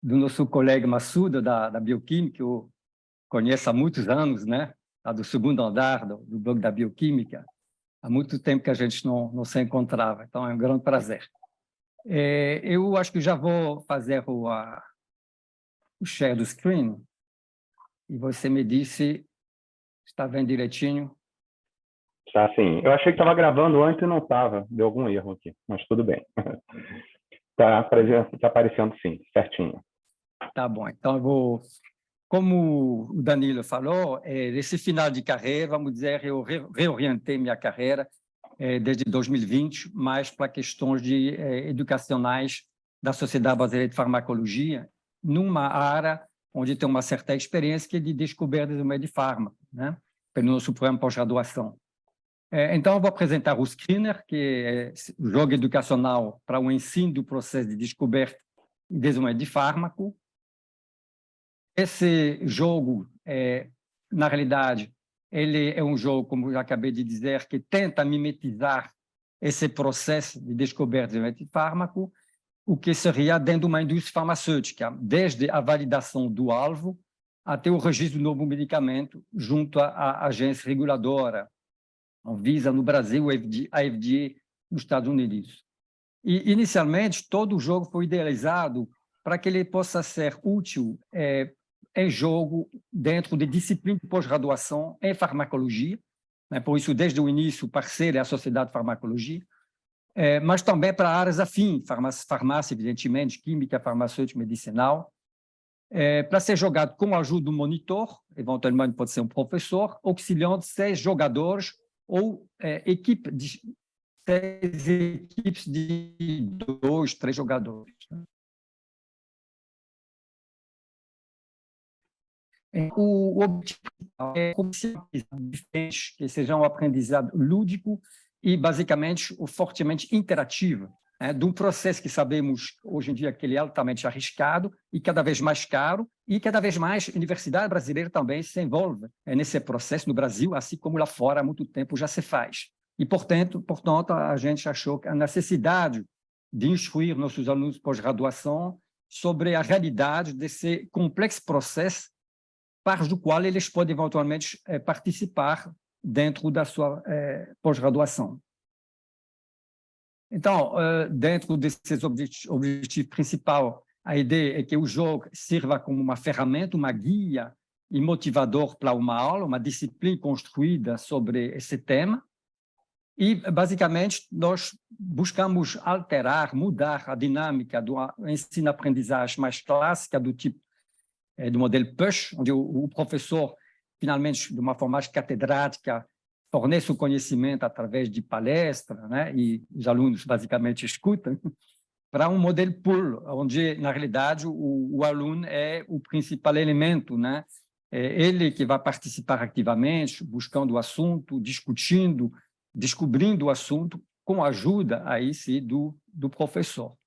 do nosso colega Massuda, da Bioquímica, que eu conheço há muitos anos, né? Lá do segundo andar do blog da Bioquímica. Há muito tempo que a gente não se encontrava, então é um grande prazer. Eu acho que já vou fazer o share do screen, e você me disse, está vendo direitinho? Tá, sim. Eu achei que estava gravando antes e não estava. Deu algum erro aqui, mas tudo bem. Tá aparecendo sim, certinho. Tá bom, então eu vou... Como o Danilo falou, nesse final de carreira, vamos dizer, eu reorientei minha carreira desde 2020, mais para questões educacionais da Sociedade Brasileira de Farmacologia, numa área onde tem uma certa experiência, que é de descoberta do meio de fármaco, né? Pelo nosso programa pós-graduação. Então, eu vou apresentar o Screener, que é o jogo educacional para o ensino do processo de descoberta e desenvolvimento de fármaco. Esse jogo, na realidade, ele é um jogo, como eu já acabei de dizer, que tenta mimetizar esse processo de descoberta e desenvolvimento de fármaco, o que seria dentro de uma indústria farmacêutica, desde a validação do alvo até o registro do novo medicamento junto à agência reguladora, a Anvisa no Brasil, a FDA nos Estados Unidos. E, inicialmente, todo o jogo foi idealizado para que ele possa ser útil em jogo dentro de disciplina de pós-graduação em farmacologia, né? Por isso, desde o início, o parceiro é a Sociedade de Farmacologia, mas também para áreas afins, farmácia, evidentemente, química, farmacêutica, medicinal, para ser jogado com a ajuda do monitor, eventualmente pode ser um professor, auxiliando 6 jogadores ou seis equipes de 2, 3 jogadores. O objetivo é que seja um aprendizado lúdico e, basicamente, fortemente interativo, né, de um processo que sabemos, hoje em dia, que ele é altamente arriscado e cada vez mais caro, e cada vez mais a Universidade Brasileira também se envolve nesse processo no Brasil, assim como lá fora há muito tempo já se faz. E, portanto, a gente achou que a necessidade de instruir nossos alunos de pós-graduação sobre a realidade desse complexo processo parte do qual eles podem, eventualmente, participar dentro da sua pós-graduação. Então, dentro desses objetivos principais, a ideia é que o jogo sirva como uma ferramenta, uma guia e motivador para uma aula, uma disciplina construída sobre esse tema. E, basicamente, nós buscamos alterar, mudar a dinâmica do ensino-aprendizagem mais clássica, do tipo do modelo PUSH, onde o professor, finalmente, de uma forma mais catedrática, fornece o conhecimento através de palestra, né? E os alunos, basicamente, escutam, para um modelo PUL, onde, na realidade, o aluno é o principal elemento, né? É ele que vai participar ativamente, buscando o assunto, discutindo, descobrindo o assunto, com a ajuda, aí sim, do professor.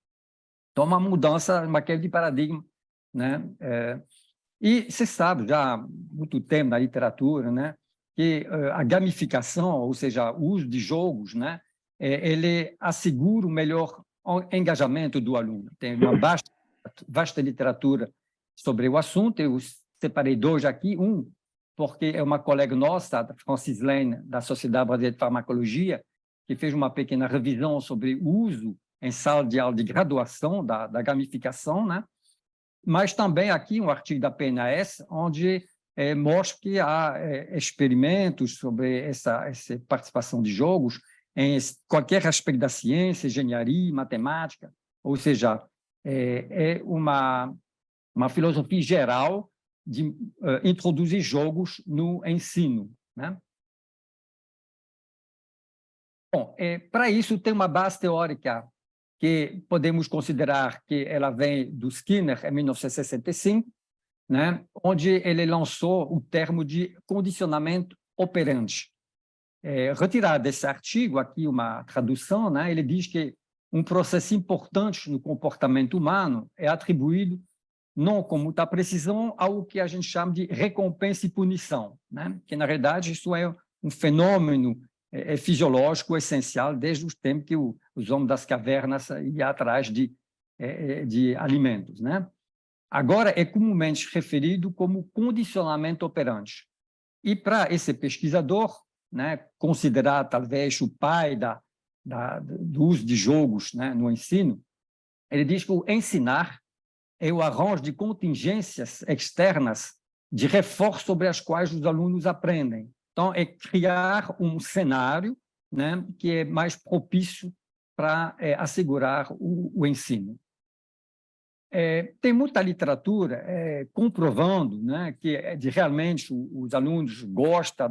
Então, uma mudança, uma quebra de paradigma, né? E você sabe, já há muito tempo na literatura, né, que a gamificação, ou seja, o uso de jogos, né, ele assegura o melhor engajamento do aluno. Tem uma vasta literatura sobre o assunto, eu separei 2 aqui. Um, porque é uma colega nossa, a Francis Lane, da Sociedade Brasileira de Farmacologia, que fez uma pequena revisão sobre o uso em sala de aula de graduação da gamificação, né? Mas também aqui um artigo da PNAS, onde mostra que há experimentos sobre essa participação de jogos em qualquer aspecto da ciência, engenharia, matemática, ou seja, é uma filosofia geral de introduzir jogos no ensino, né? Bom, para isso tem uma base teórica que podemos considerar que ela vem do Skinner, em 1965, né, onde ele lançou o termo de condicionamento operante. Retirado desse artigo, aqui uma tradução, né, ele diz que um processo importante no comportamento humano é atribuído, não com muita precisão, ao que a gente chama de recompensa e punição, né, que, na realidade, isso é um fenômeno fisiológico essencial desde os tempos que os homens das cavernas iam atrás de de alimentos, né? Agora é comumente referido como condicionamento operante. E para esse pesquisador, né, considerado talvez o pai do uso de jogos, né, no ensino, ele diz que o ensinar é o arranjo de contingências externas de reforço sobre as quais os alunos aprendem. Então, é criar um cenário, né, que é mais propício para assegurar o ensino. Tem muita literatura comprovando, né, que realmente os alunos gostam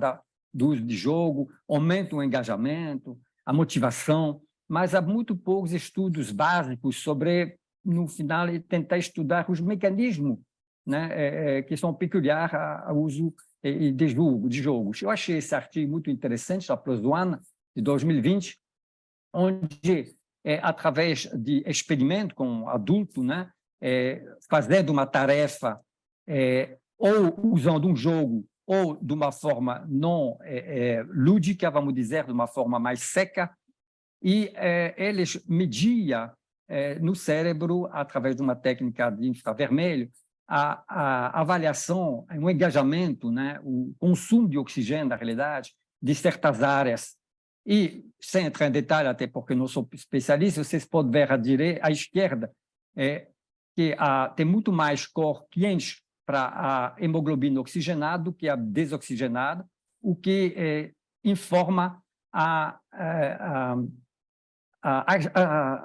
do uso de jogo, aumenta o engajamento, a motivação, mas há muito poucos estudos básicos sobre, no final, tentar estudar os mecanismos, né, que são peculiares ao uso de jogos. Eu achei esse artigo muito interessante, da PLOS ONE, de 2020, onde, através de experimento com adulto, né, fazendo uma tarefa ou usando um jogo ou de uma forma não lúdica, vamos dizer, de uma forma mais seca, e eles mediam no cérebro, através de uma técnica de infravermelho, a avaliação, o engajamento, né, o consumo de oxigênio, na realidade, de certas áreas. E, sem entrar em detalhe, até porque não sou especialista, vocês podem ver à esquerda, que tem muito mais cor quente para a hemoglobina oxigenada do que a desoxigenada, o que informa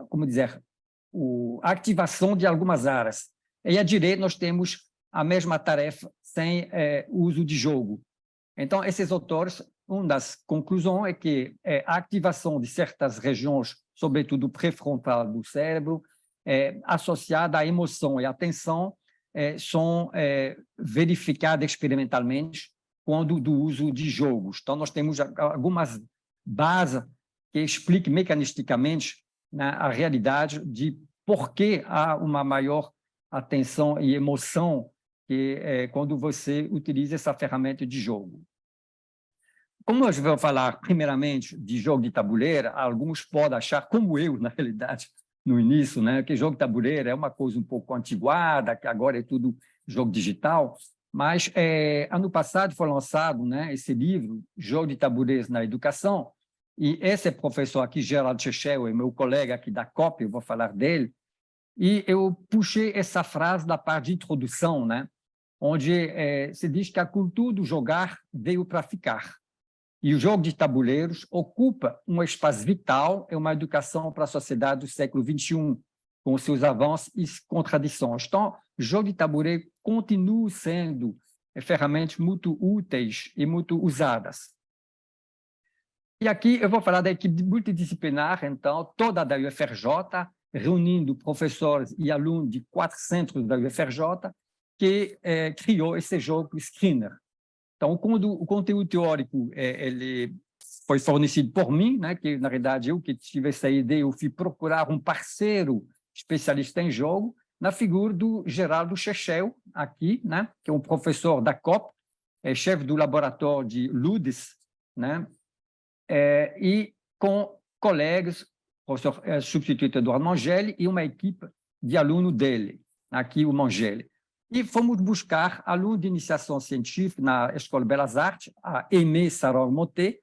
como dizer, a ativação de algumas áreas. E à direita nós temos a mesma tarefa sem uso de jogo. Então, esses autores, uma das conclusões é que a ativação de certas regiões, sobretudo pré-frontal do cérebro, associada à emoção e à atenção, são verificadas experimentalmente quando do uso de jogos. Então, nós temos algumas bases que expliquem mecanisticamente, né, a realidade de por que há uma maior atenção e emoção quando você utiliza essa ferramenta de jogo. Como nós vamos falar, primeiramente, de jogo de tabuleiro, alguns podem achar, como eu, na realidade, no início, né, que jogo de tabuleiro é uma coisa um pouco antiguada, que agora é tudo jogo digital, mas ano passado foi lançado, né, esse livro, Jogo de Tabuleiros na Educação, e esse professor aqui, Gerald Chechel, é meu colega aqui da COP, eu vou falar dele, e eu puxei essa frase da parte de introdução, né, onde se diz que a cultura do jogar veio para ficar. E o jogo de tabuleiros ocupa um espaço vital em uma educação para a sociedade do século XXI, com seus avanços e contradições. Então, o jogo de tabuleiro continua sendo ferramentas muito úteis e muito usadas. E aqui eu vou falar da equipe multidisciplinar, então, toda da UFRJ, reunindo professores e alunos de 4 centros da UFRJ, que criou esse jogo Screener. Então, o conteúdo teórico ele foi fornecido por mim, né, que, na verdade, eu que tive essa ideia, eu fui procurar um parceiro especialista em jogo, na figura do Geraldo Chechel, aqui, né, que é um professor da COP, chefe do laboratório de LUDES, né, e com colegas, o professor substituto Eduardo Mangeli e uma equipe de aluno dele, aqui o Mangeli. E fomos buscar aluno de iniciação científica na Escola de Belas Artes, a Aimé Saror-Motet,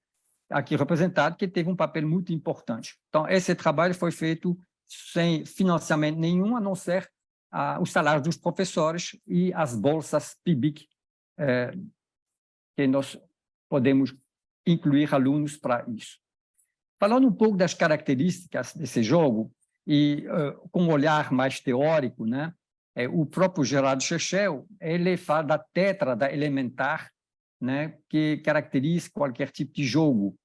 aqui representado, que teve um papel muito importante. Então, esse trabalho foi feito sem financiamento nenhum, a não ser os salários dos professores e as bolsas PIBIC, que nós podemos incluir alunos para isso. Falando um pouco das características desse jogo, e com um olhar mais teórico, né? O próprio Geraldo Chechel, ele fala da tétrada elementar, né, que caracteriza qualquer tipo de jogo,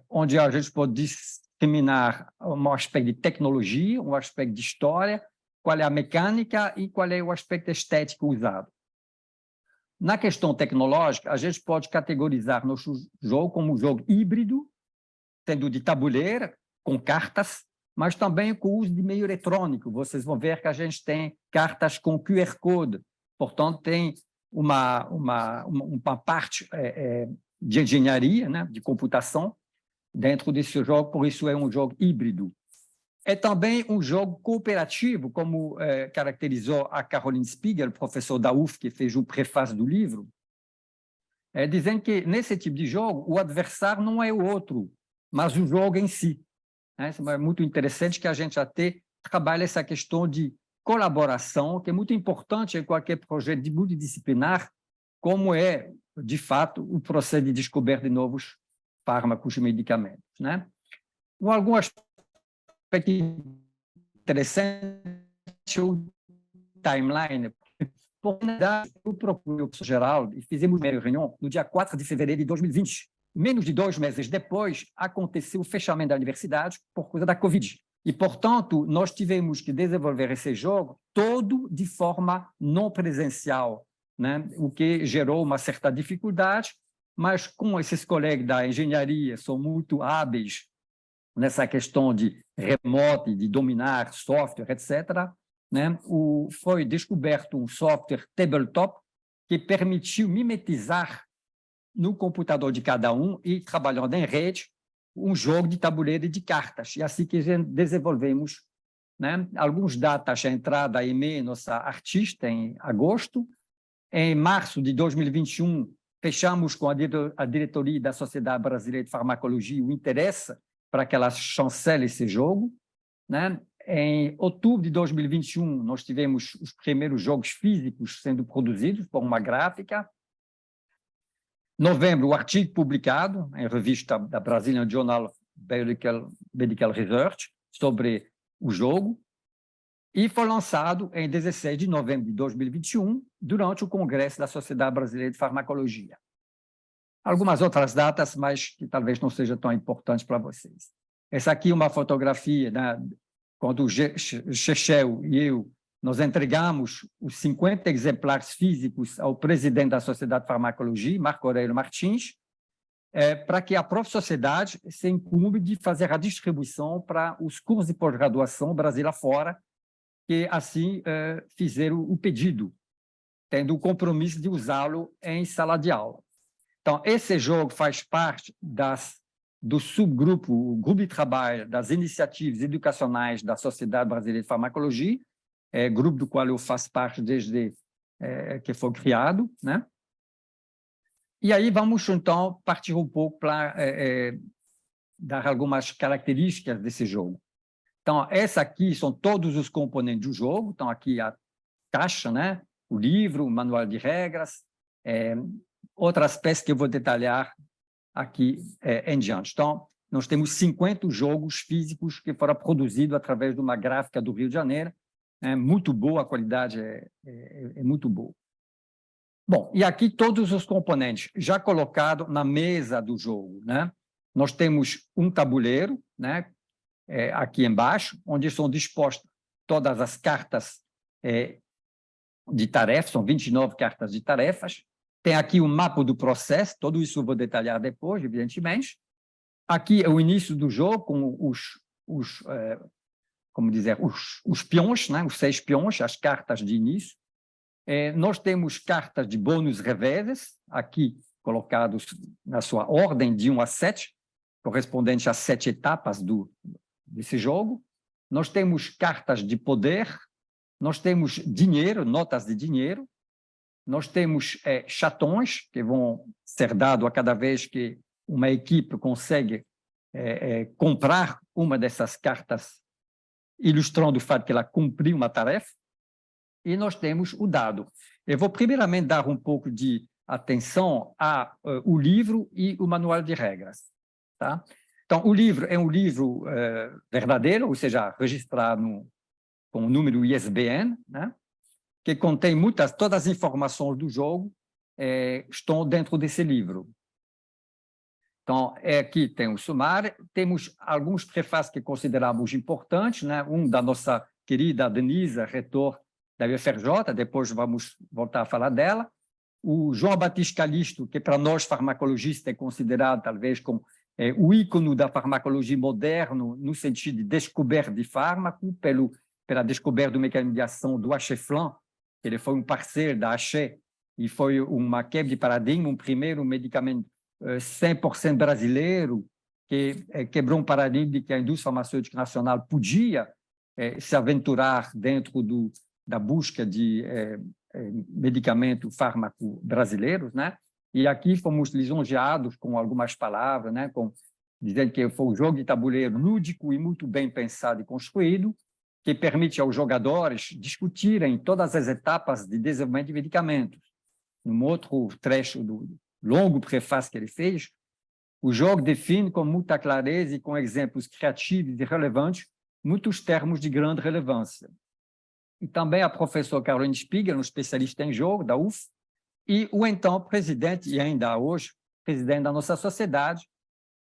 onde a gente pode discriminar um aspecto de tecnologia, um aspecto de história, qual é a mecânica e qual é o aspecto estético usado. Na questão tecnológica, a gente pode categorizar nosso jogo como um jogo híbrido, sendo de tabuleiro, com cartas, mas também com o uso de meio eletrônico. Vocês vão ver que a gente tem cartas com QR Code, portanto, tem uma parte de engenharia, né, de computação, dentro desse jogo, por isso é um jogo híbrido. É também um jogo cooperativo, como caracterizou a Caroline Spiegel, professor da UF, que fez o prefácio do livro, dizendo que, nesse tipo de jogo, o adversário não é o outro, mas o jogo em si. Isso é muito interessante que a gente até trabalhe essa questão de colaboração, que é muito importante em qualquer projeto multidisciplinar, como é, de fato, o processo de descoberta de novos fármacos e medicamentos. Algum aspecto interessante o timeline. Eu procurei o professor Geraldo e fizemos uma reunião no dia 4 de fevereiro de 2020. Menos de 2 meses depois, aconteceu o fechamento da universidade por causa da Covid. E, portanto, nós tivemos que desenvolver esse jogo todo de forma não presencial, o que gerou uma certa dificuldade, mas como esses colegas da engenharia são muito hábeis nessa questão de remote, de dominar software, etc., foi descoberto um software tabletop que permitiu mimetizar no computador de cada um e, trabalhando em rede, um jogo de tabuleiro de cartas. E assim que desenvolvemos alguns datas, a entrada e-mail, nossa artista, em agosto. Em março de 2021, fechamos com a diretoria da Sociedade Brasileira de Farmacologia o interesse para que ela chancele esse jogo. Em outubro de 2021, nós tivemos os primeiros jogos físicos sendo produzidos por uma gráfica. Novembro, o artigo publicado em revista da Brazilian Journal of Medical Research sobre o jogo, e foi lançado em 16 de novembro de 2021, durante o Congresso da Sociedade Brasileira de Farmacologia. Algumas outras datas, mas que talvez não sejam tão importantes para vocês. Essa aqui é uma fotografia, quando o Chechel e eu nós entregamos os 50 exemplares físicos ao presidente da Sociedade de Farmacologia, Marco Aurélio Martins, para que a própria sociedade se incumbe de fazer a distribuição para os cursos de pós-graduação Brasil afora, que assim fizeram o pedido, tendo o compromisso de usá-lo em sala de aula. Então, esse jogo faz parte do subgrupo, o grupo de trabalho das iniciativas educacionais da Sociedade Brasileira de Farmacologia, grupo do qual eu faço parte desde que foi criado, E aí vamos, então, partir um pouco para dar algumas características desse jogo. Então, essa aqui são todos os componentes do jogo. Então, aqui a caixa, o livro, o manual de regras, outras peças que eu vou detalhar aqui em diante. Então, nós temos 50 jogos físicos que foram produzidos através de uma gráfica do Rio de Janeiro. É muito boa, a qualidade é muito boa. Bom, e aqui todos os componentes já colocados na mesa do jogo. Nós temos um tabuleiro, aqui embaixo, onde são dispostas todas as cartas de tarefas, são 29 cartas de tarefas. Tem aqui o mapa do processo, tudo isso eu vou detalhar depois, evidentemente. Aqui é o início do jogo, com os peões, os 6 peões, as cartas de início. Nós temos cartas de bônus reveses, aqui colocados na sua ordem de 1 a 7, correspondente às 7 etapas desse jogo. Nós temos cartas de poder, nós temos dinheiro, notas de dinheiro, nós temos chatões, que vão ser dados a cada vez que uma equipe consegue comprar uma dessas cartas, ilustrando o fato que ela cumpriu uma tarefa, e nós temos o dado. Eu vou primeiramente dar um pouco de atenção ao livro e o manual de regras. Tá? Então, o livro é um livro verdadeiro, ou seja, registrado com o número ISBN, que contém todas as informações do jogo estão dentro desse livro. Então, aqui tem o sumário, temos alguns prefácios que consideramos importantes, um da nossa querida Denise, reitor da UFRJ, depois vamos voltar a falar dela. O João Batista Calisto, que para nós farmacologistas é considerado talvez como o ícone da farmacologia moderna, no sentido de descoberta de fármaco, pela descoberta do mecanismo de ação do Acheflan. Ele foi um parceiro da Aché e foi uma quebra de paradigma, um primeiro medicamento 100% brasileiro, que quebrou um paradigma de que a indústria farmacêutica nacional podia se aventurar dentro da busca de medicamento, fármaco brasileiros, né? E aqui fomos lisonjeados com algumas palavras, né? Dizendo que foi um jogo de tabuleiro lúdico e muito bem pensado e construído, que permite aos jogadores discutirem todas as etapas de desenvolvimento de medicamentos. Num outro trecho do longo prefácio que ele fez, o jogo define com muita clareza e com exemplos criativos e relevantes muitos termos de grande relevância. E também a professora Caroline Spiegel, um especialista em jogo da UF, e o então presidente, e ainda hoje, presidente da nossa sociedade,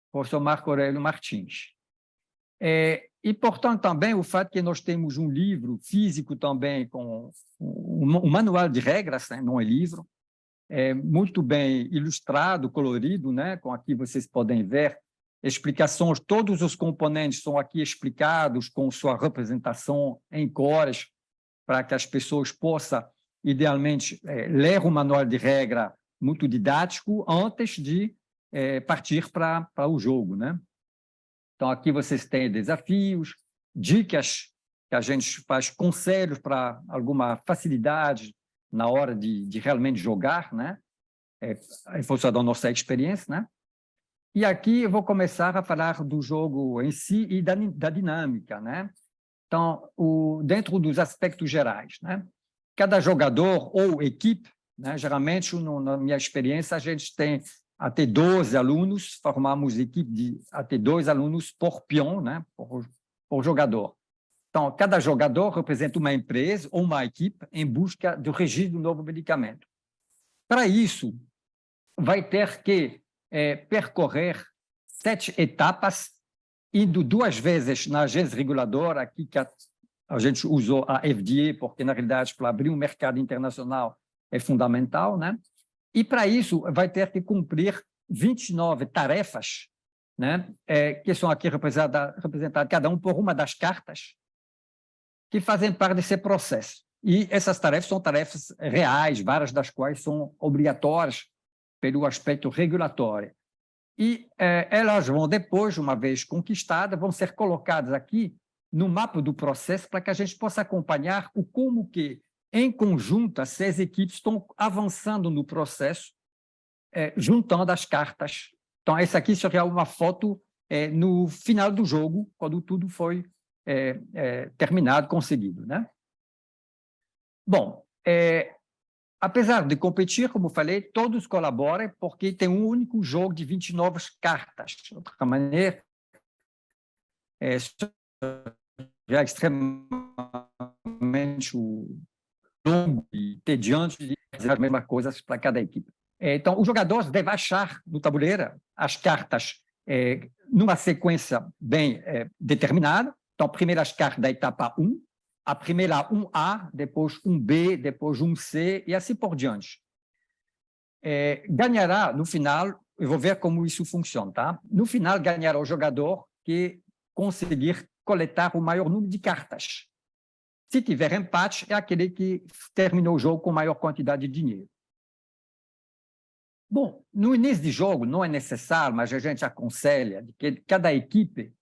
o professor Marco Aurélio Martins. E, portanto, também o fato que nós temos um livro físico também com um manual de regras, né? Não é livro, muito bem ilustrado, colorido, né? Com aqui vocês podem ver explicações, todos os componentes são aqui explicados com sua representação em cores, para que as pessoas possam, idealmente, ler o manual de regra muito didático antes de partir para o jogo, né? Então, aqui vocês têm desafios, dicas que a gente faz, conselhos para alguma facilidade na hora de realmente jogar, né? Em função da nossa experiência, né? E aqui eu vou começar a falar do jogo em si e da dinâmica, né? Então, dentro dos aspectos gerais, né? Cada jogador ou equipe, né? Geralmente, na minha experiência, a gente tem até 12 alunos, formamos equipe de até 2 alunos por peão, né? Por jogador. Então, cada jogador representa uma empresa ou uma equipe em busca do registro do novo medicamento. Para isso, vai ter que percorrer 7 etapas, indo 2 vezes na agência reguladora, aqui que a gente usou a FDA, porque, na realidade, para abrir um mercado internacional é fundamental, né? E, para isso, vai ter que cumprir 29 tarefas, né? Que são aqui representadas, cada um por uma das cartas, que fazem parte desse processo. E essas tarefas são tarefas reais, várias das quais são obrigatórias pelo aspecto regulatório. E elas vão depois, uma vez conquistadas, vão ser colocadas aqui no mapa do processo para que a gente possa acompanhar como que, em conjunto, as 6 equipes estão avançando no processo, juntando as cartas. Então, essa aqui seria uma foto no final do jogo, quando tudo foi terminado, conseguido, né? Bom, apesar de competir, como falei, todos colaboram porque tem um único jogo de 29 cartas. De outra maneira, já é extremamente longo e tediante de fazer as mesmas coisas para cada equipe. Então, os jogadores devem achar no tabuleiro as cartas numa sequência bem determinada. Então, primeiro as cartas da etapa 1, a primeira 1A, depois 1B, depois 1C e assim por diante. Ganhará, no final, eu vou ver como isso funciona, tá? No final, ganhará o jogador que conseguir coletar o maior número de cartas. Se tiver empate, é aquele que terminou o jogo com maior quantidade de dinheiro. Bom, no início de jogo não é necessário, mas a gente aconselha que cada equipe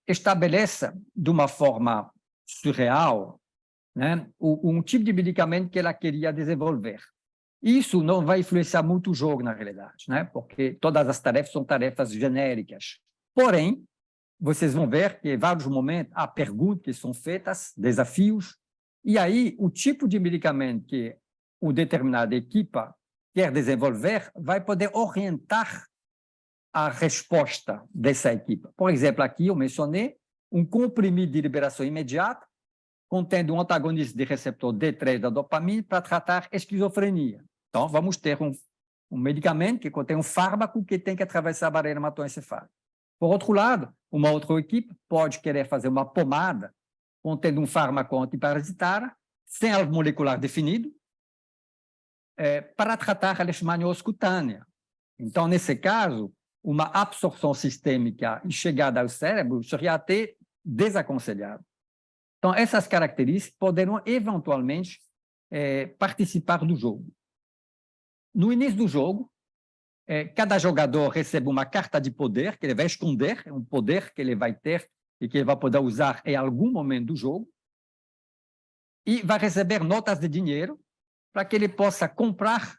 estabeleça de uma forma surreal, né, um tipo de medicamento que ela queria desenvolver. Isso não vai influenciar muito o jogo, na realidade, né, porque todas as tarefas são tarefas genéricas. Porém, vocês vão ver que, em vários momentos, há perguntas que são feitas, desafios, e aí o tipo de medicamento que uma determinada equipe quer desenvolver vai poder orientar a resposta dessa equipe. Por exemplo, aqui eu mencionei um comprimido de liberação imediata, contendo um antagonista de receptor D3 da dopamina para tratar esquizofrenia. Então, vamos ter um medicamento que contém um fármaco que tem que atravessar a barreira hematoencefálica. Por outro lado, uma outra equipe pode querer fazer uma pomada contendo um fármaco antiparasitário, sem alvo molecular definido, para tratar a leishmaniose cutânea. Então, nesse caso, uma absorção sistêmica e chegada ao cérebro seria até desaconselhável. Então, essas características poderão, eventualmente, participar do jogo. No início do jogo, Cada jogador recebe uma carta de poder que ele vai esconder, um poder que ele vai ter e que ele vai poder usar em algum momento do jogo, e vai receber notas de dinheiro para que ele possa comprar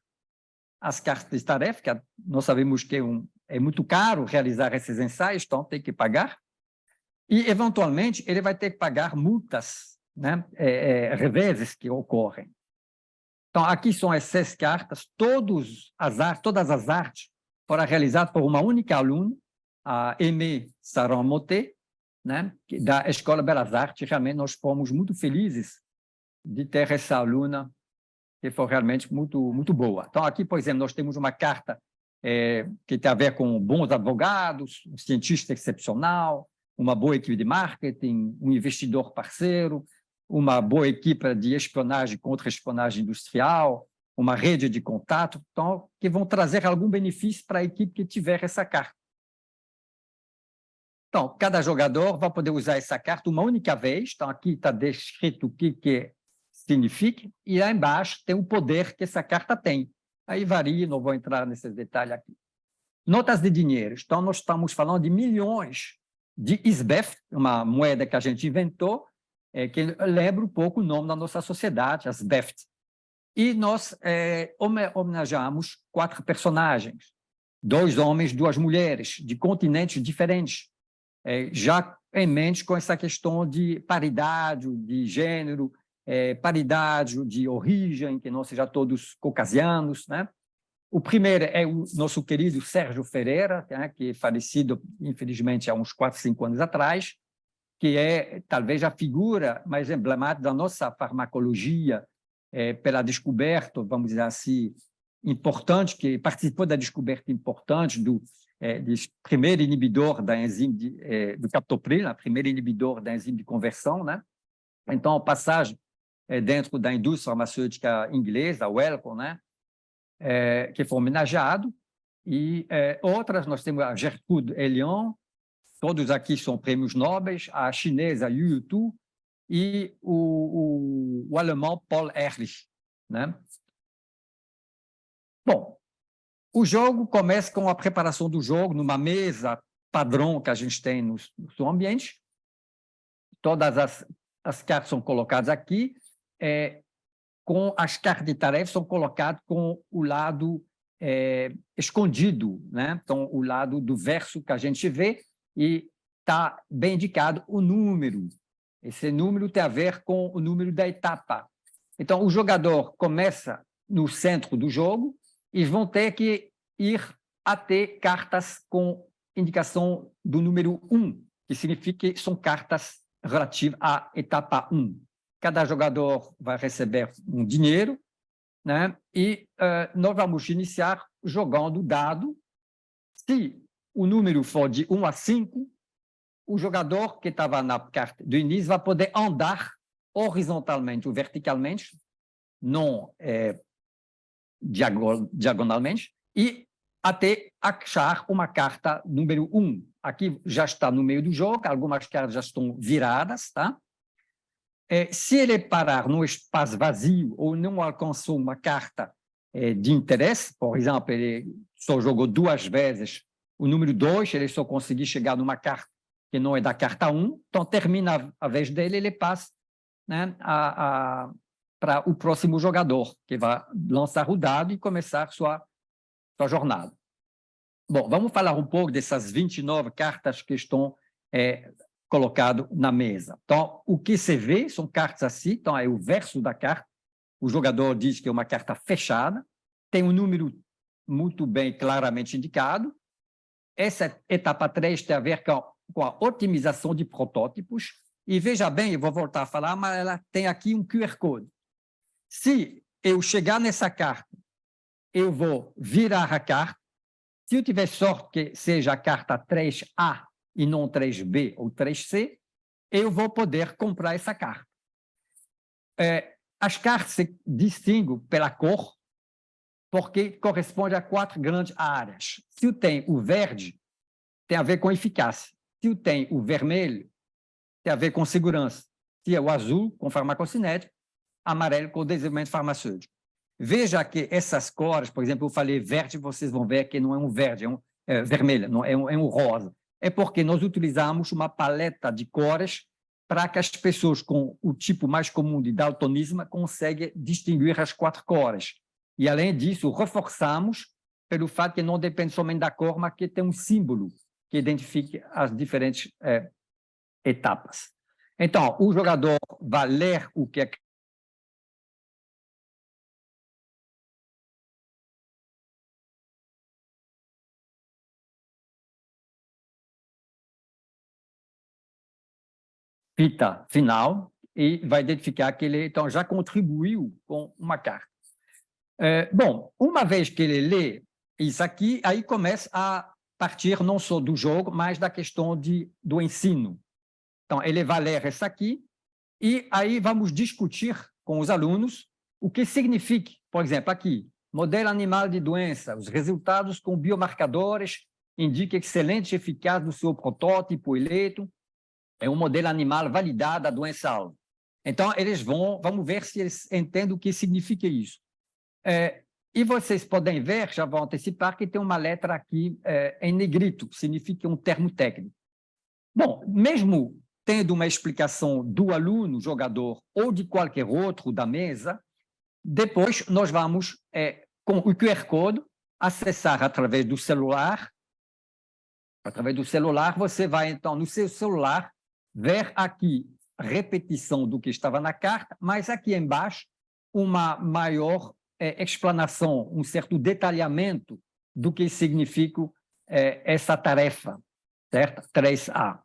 as cartas de tarefa, que nós sabemos que é muito caro realizar esses ensaios, então tem que pagar, e, eventualmente, ele vai ter que pagar multas, né, reveses que ocorrem. Então, aqui são as 6 cartas, todas as artes foram realizadas por uma única aluna, a Aimée Saran-Motet, né, da Escola Belas Artes. Realmente, nós fomos muito felizes de ter essa aluna, que foi realmente muito, muito boa. Então, aqui, por exemplo, nós temos uma carta que tem a ver com bons advogados, um cientista excepcional, uma boa equipe de marketing, um investidor parceiro, uma boa equipe de espionagem contra espionagem industrial, uma rede de contato, então, que vão trazer algum benefício para a equipe que tiver essa carta. Então, cada jogador vai poder usar essa carta uma única vez. Então, aqui está descrito o que significa, e lá embaixo tem o poder que essa carta tem. Aí varia, não vou entrar nesses detalhes aqui. Notas de dinheiro. Então, nós estamos falando de milhões de ISBEF, uma moeda que a gente inventou, que lembra um pouco o nome da nossa sociedade, as BEFT. E nós homenageamos 4 personagens, 2 homens, 2 mulheres, de continentes diferentes, já em mente com essa questão de paridade, de gênero, paridade de origem, que não sejam todos caucasianos, né? O primeiro é o nosso querido Sérgio Ferreira, né, que é falecido, infelizmente, há uns 4, 5 anos atrás, que é talvez a figura mais emblemática da nossa farmacologia, pela descoberta, vamos dizer assim, importante, que participou da descoberta importante do primeiro inibidor da enzima do captopril, o primeiro inibidor da enzima de conversão, né? Então, a passagem dentro da indústria farmacêutica inglesa, a Wellcome, né? Que foi homenageado, e outras, nós temos a Gertrude Elion, todos aqui são prêmios nobres, a chinesa Yu Tu e o alemão Paul Ehrlich, né? Bom, o jogo começa com a preparação do jogo numa mesa padrão que a gente tem no ambiente. Todas as cartas são colocadas aqui, com as cartas de tarefa são colocadas com o lado escondido, né? Então, o lado do verso que a gente vê, e está bem indicado o número. Esse número tem a ver com o número da etapa. Então, o jogador começa no centro do jogo e vão ter que ir até cartas com indicação do número 1, que significa que são cartas relativas à etapa 1. Cada jogador vai receber um dinheiro, né? E nós vamos iniciar jogando o dado. Se o número for de 1 a 5, o jogador que estava na carta do início vai poder andar horizontalmente ou verticalmente, não diagonalmente, e até achar uma carta número 1. Aqui já está no meio do jogo, algumas cartas já estão viradas, tá? Se ele parar num espaço vazio ou não alcançou uma carta de interesse, por exemplo, ele só jogou 2 vezes o número 2, ele só conseguiu chegar numa carta que não é da carta 1, então termina a vez dele, ele passa, né, para o próximo jogador, que vai lançar o dado e começar sua jornada. Bom, vamos falar um pouco dessas 29 cartas que estão colocadas na mesa. Então, o que se vê são cartas assim, então é o verso da carta, o jogador diz que é uma carta fechada, tem um número muito bem claramente indicado. Essa etapa 3 tem a ver com a otimização de protótipos, e veja bem, eu vou voltar a falar, mas ela tem aqui um QR Code. Se eu chegar nessa carta, eu vou virar a carta. Se eu tiver sorte que seja a carta 3A e não 3B ou 3C, eu vou poder comprar essa carta. As cartas se distinguem pela cor, porque corresponde a 4 grandes áreas. Se eu tenho o verde, tem a ver com eficácia. Se eu tenho o vermelho, tem a ver com segurança. Se é o azul, com farmacocinética, amarelo, com desenvolvimento farmacêutico. Veja que essas cores, por exemplo, eu falei verde, vocês vão ver que não é um verde, é vermelho, não, é um rosa. É porque nós utilizamos uma paleta de cores para que as pessoas com o tipo mais comum de daltonismo conseguem distinguir as 4 cores. E, além disso, reforçamos pelo fato que não depende somente da cor, mas que tem um símbolo que identifique as diferentes etapas. Então, o jogador vai ler o que é fita final e vai identificar que ele então, já contribuiu com uma carta. Bom, uma vez que ele lê isso aqui, aí começa a partir não só do jogo, mas da questão do ensino. Então, ele vai ler isso aqui e aí vamos discutir com os alunos o que significa, por exemplo, aqui, modelo animal de doença, os resultados com biomarcadores indicam excelente eficácia do seu protótipo eleito, é um modelo animal validado da doença-alvo. Então, vamos ver se eles entendem o que significa isso. E vocês podem ver, já vou antecipar, que tem uma letra aqui em negrito, que significa um termo técnico. Bom, mesmo tendo uma explicação do aluno, jogador, ou de qualquer outro da mesa, depois nós vamos, com o QR Code, acessar através do celular. Através do celular, você vai, então, no seu celular, ver aqui repetição do que estava na carta, mas aqui embaixo uma maior explanação, um certo detalhamento do que significa essa tarefa, certo? 3A.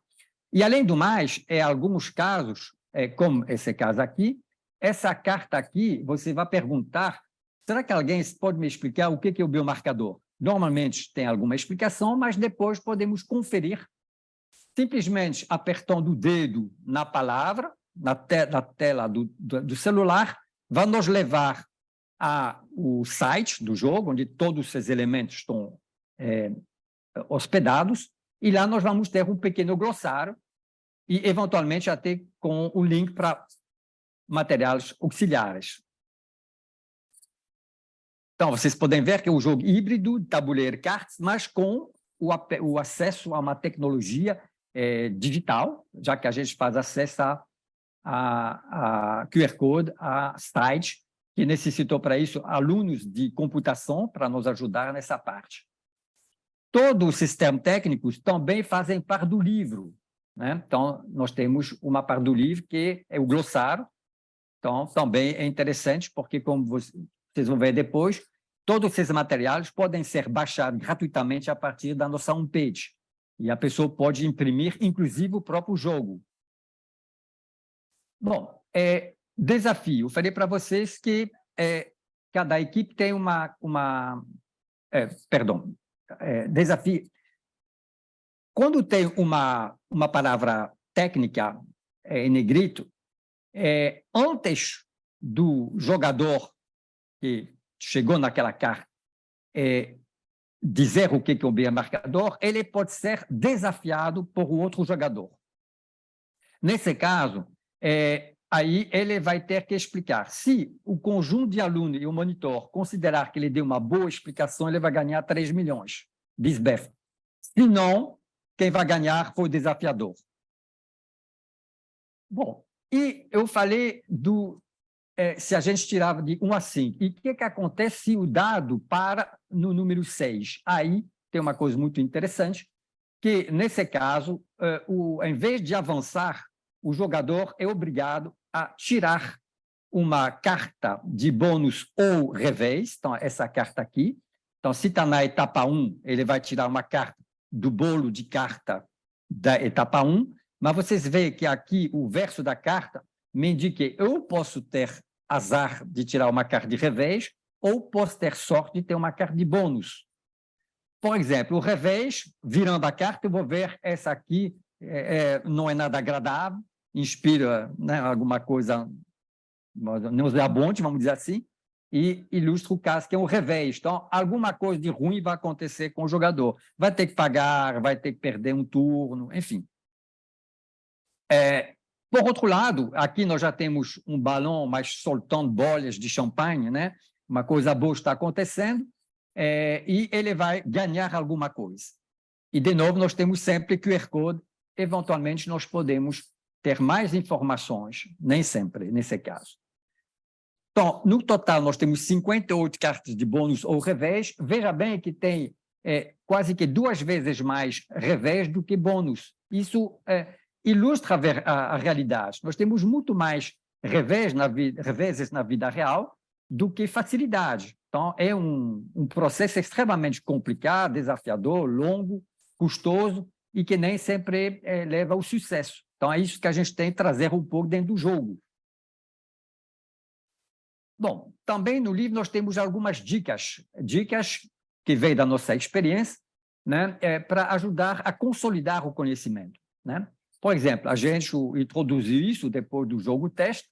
E, além do mais, em alguns casos, como esse caso aqui, essa carta aqui, você vai perguntar, será que alguém pode me explicar o que é o biomarcador? Normalmente tem alguma explicação, mas depois podemos conferir simplesmente apertando o dedo na palavra, na tela do celular, vai nos levar ao site do jogo, onde todos esses elementos estão hospedados, e lá nós vamos ter um pequeno glossário e, eventualmente, até com o link para materiais auxiliares. Então, vocês podem ver que é um jogo híbrido, tabuleiro cartas, mas com o acesso a uma tecnologia digital, já que a gente faz acesso a QR Code, a site, que necessitou para isso alunos de computação para nos ajudar nessa parte. Todos os sistemas técnicos também fazem parte do livro, né? Então, nós temos uma parte do livro que é o glossário. Então, também é interessante, porque, como vocês vão ver depois, todos esses materiais podem ser baixados gratuitamente a partir da nossa homepage. E a pessoa pode imprimir, inclusive, o próprio jogo. Bom, desafio. Eu falei para vocês que cada equipe tem desafio. Quando tem uma palavra técnica em negrito, antes do jogador que chegou naquela carta dizer o que é o biomarcador, ele pode ser desafiado por outro jogador. Nesse caso, aí ele vai ter que explicar. Se o conjunto de alunos e o monitor considerar que ele deu uma boa explicação, ele vai ganhar 3 milhões, diz Beth. Se não, quem vai ganhar foi o desafiador. Bom, e eu falei se a gente tirava de 1 a 5. E o que acontece se o dado para no número 6? Aí tem uma coisa muito interessante, que, nesse caso, em vez de avançar, o jogador é obrigado a tirar uma carta de bônus ou revés, então, essa carta aqui. Então, se está na etapa 1, ele vai tirar uma carta do bolo de carta da etapa 1, mas vocês veem que aqui o verso da carta me indica que eu posso ter azar de tirar uma carta de revés ou posso ter sorte de ter uma carta de bônus. Por exemplo, o revés, virando a carta, eu vou ver essa aqui, não é nada agradável, inspira, né, alguma coisa nauseabonde, vamos dizer assim, e ilustra o caso que é um revés. Então, alguma coisa de ruim vai acontecer com o jogador. Vai ter que pagar, vai ter que perder um turno, enfim. Por outro lado, aqui nós já temos um balão, mas soltando bolhas de champanhe, né? uma coisa boa está acontecendo, e ele vai ganhar alguma coisa. E, de novo, nós temos sempre QR Code, eventualmente nós podemos ter mais informações, nem sempre, nesse caso. Então, no total, nós temos 58 cartas de bônus ou revés. Veja bem que tem quase que 2 vezes mais revés do que bônus. Isso ilustra a realidade. Nós temos muito mais reveses na vida real do que facilidade. Então, é um processo extremamente complicado, desafiador, longo, custoso e que nem sempre leva ao sucesso. Então, é isso que a gente tem que trazer um pouco dentro do jogo. Bom, também no livro nós temos algumas dicas que vêm da nossa experiência, né, para ajudar a consolidar o conhecimento, né? Por exemplo, a gente introduziu isso depois do jogo teste,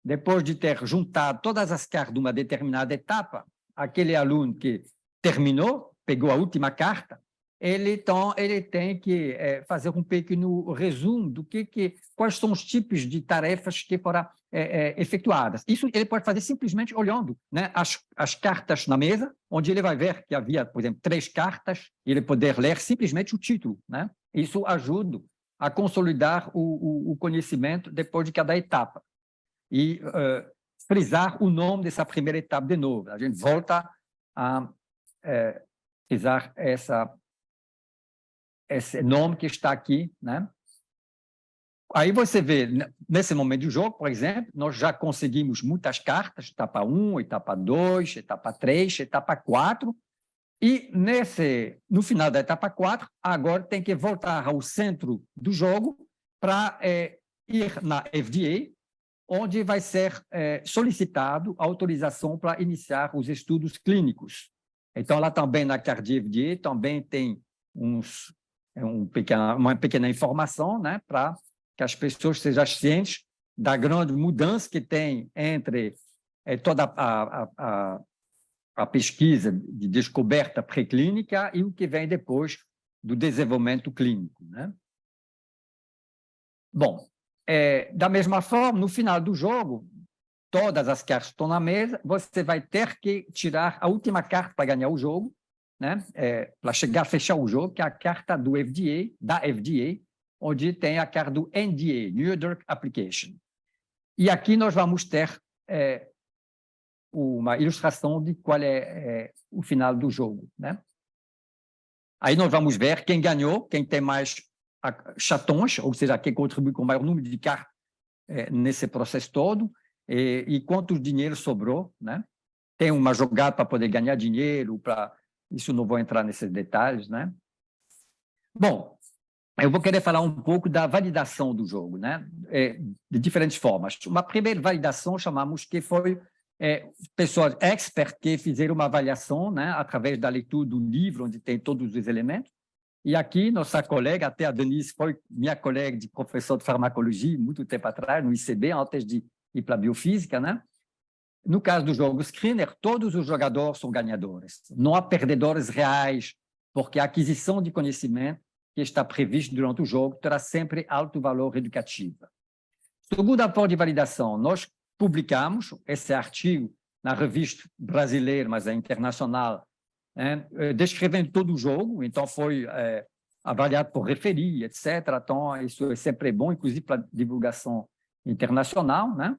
depois de ter juntado todas as cartas de uma determinada etapa, aquele aluno que terminou, pegou a última carta, ele tem que fazer um pequeno resumo do quais são os tipos de tarefas que foram efetuadas. Isso ele pode fazer simplesmente olhando, né, as cartas na mesa, onde ele vai ver que havia, por exemplo, 3 cartas, e ele poder ler simplesmente o título, né? Isso ajuda a consolidar o conhecimento depois de cada etapa. E frisar o nome dessa primeira etapa de novo. A gente volta a frisar esse nome que está aqui, né? Aí você vê, nesse momento do jogo, por exemplo, nós já conseguimos muitas cartas, etapa 1, etapa 2, etapa 3, etapa 4, e no final da etapa 4, agora tem que voltar ao centro do jogo para ir na FDA, onde vai ser solicitado a autorização para iniciar os estudos clínicos. Então, lá também na carta FDA, também tem uma pequena informação, né, para que as pessoas sejam cientes da grande mudança que tem entre toda a pesquisa de descoberta pré-clínica e o que vem depois do desenvolvimento clínico, né? Bom, da mesma forma, no final do jogo, todas as cartas estão na mesa, você vai ter que tirar a última carta para ganhar o jogo, né? Para chegar a fechar o jogo, que é a carta da FDA, onde tem a carta do NDA, New Drug Application. E aqui nós vamos ter uma ilustração de qual é o final do jogo, né? Aí nós vamos ver quem ganhou, quem tem mais chatons, ou seja, quem contribui com o maior número de cartas nesse processo todo, e quanto dinheiro sobrou, né? Tem uma jogada para poder ganhar dinheiro, isso não vou entrar nesses detalhes, né? Bom, eu vou querer falar um pouco da validação do jogo, né? De diferentes formas. Uma primeira validação chamamos que foi pessoas expert que fizeram uma avaliação, né, através da leitura do livro, onde tem todos os elementos. E aqui, nossa colega, até a Denise foi minha colega de professor de farmacologia, muito tempo atrás, no ICB, antes de ir para a biofísica, né? No caso do jogo Screener, todos os jogadores são ganhadores. Não há perdedores reais, porque a aquisição de conhecimento que está previsto durante o jogo terá sempre alto valor educativo. Segunda forma de validação, nós publicamos esse artigo na revista brasileira, mas é internacional, descrevendo todo o jogo, então foi avaliado por referir, etc. Então, isso é sempre bom, inclusive para divulgação internacional, né?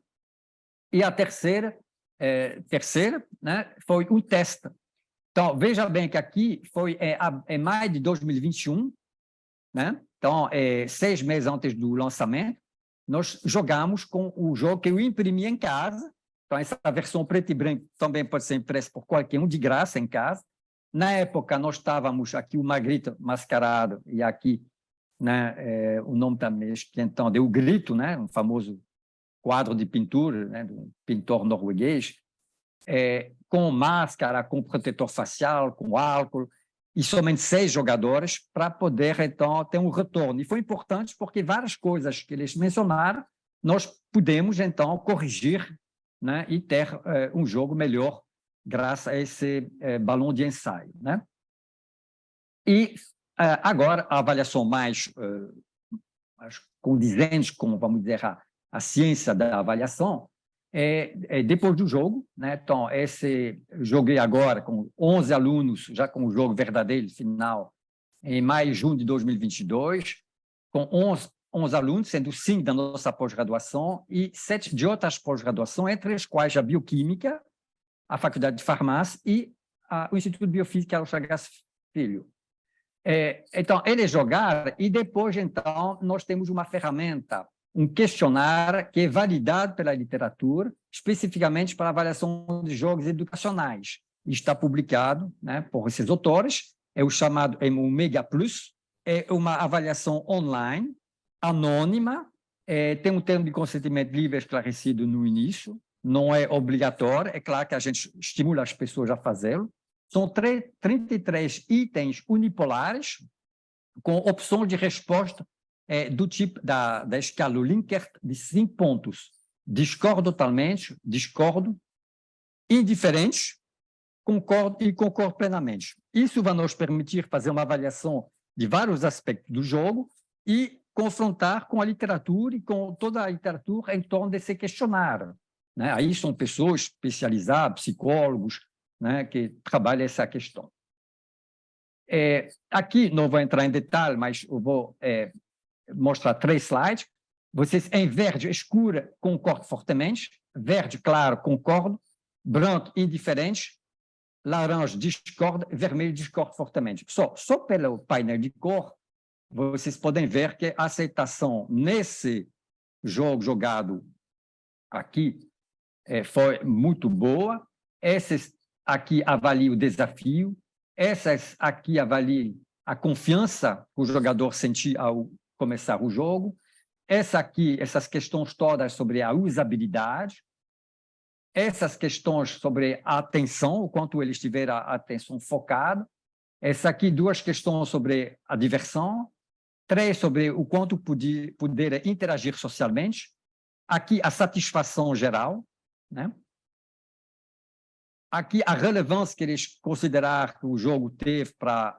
E a terceira, né, foi um teste. Então, veja bem que aqui foi em maio de 2021, né? Então, 6 meses antes do lançamento, nós jogamos com o jogo que eu imprimi em casa. Então, essa versão preto e branco também pode ser impressa por qualquer um de graça em casa. Na época, nós estávamos aqui, o Magritte mascarado, e aqui, né, o nome também, então, deu o Grito, né, um famoso quadro de pintura, né, de um pintor norueguês, com máscara, com protetor facial, com álcool, e somente 6 jogadores para poder, então, ter um retorno. E foi importante porque várias coisas que eles mencionaram, nós pudemos, então, corrigir, né, e ter um jogo melhor graças a esse balão de ensaio, né? E agora, a avaliação mais condizente com, vamos dizer, a ciência da avaliação, depois do jogo, né? Então, joguei agora com 11 alunos, já com o jogo verdadeiro final, em maio e junho de 2022, com 11 alunos, sendo 5 da nossa pós-graduação e 7 de outras pós-graduações, entre as quais a Bioquímica, a Faculdade de Farmácia e o Instituto de Biofísica Carlos Chagas Filho. Então, eles jogaram e depois, então, nós temos uma ferramenta, um questionário que é validado pela literatura, especificamente para avaliação de jogos educacionais. Está publicado, né, por esses autores, é o chamado Omega Plus, é uma avaliação online, anônima, tem um termo de consentimento livre esclarecido no início, não é obrigatório, é claro que a gente estimula as pessoas a fazê-lo. São 33 itens unipolares, com opções de resposta do tipo da escala Likert de 5 pontos. Discordo totalmente, discordo, indiferente, concordo e concordo plenamente. Isso vai nos permitir fazer uma avaliação de vários aspectos do jogo e confrontar com a literatura e com toda a literatura em torno desse questionário, né? Aí são pessoas especializadas, psicólogos, né, que trabalham essa questão. Aqui não vou entrar em detalhe, mas eu vou mostrar 3 slides. Vocês, em verde escura, concordam fortemente, verde claro, concordo, branco, indiferente, laranja, discorda, vermelho, discorda fortemente. Só pelo painel de cor, vocês podem ver que a aceitação nesse jogo jogado aqui foi muito boa. Essas aqui avaliam o desafio, essas aqui avaliam a confiança que o jogador sentiu ao começar o jogo, essas questões todas sobre a usabilidade, essas questões sobre a atenção, o quanto eles tiveram a atenção focada, essa aqui 2 questões sobre a diversão, 3 sobre o quanto puderam interagir socialmente, aqui a satisfação geral, né? Aqui a relevância que eles consideraram que o jogo teve para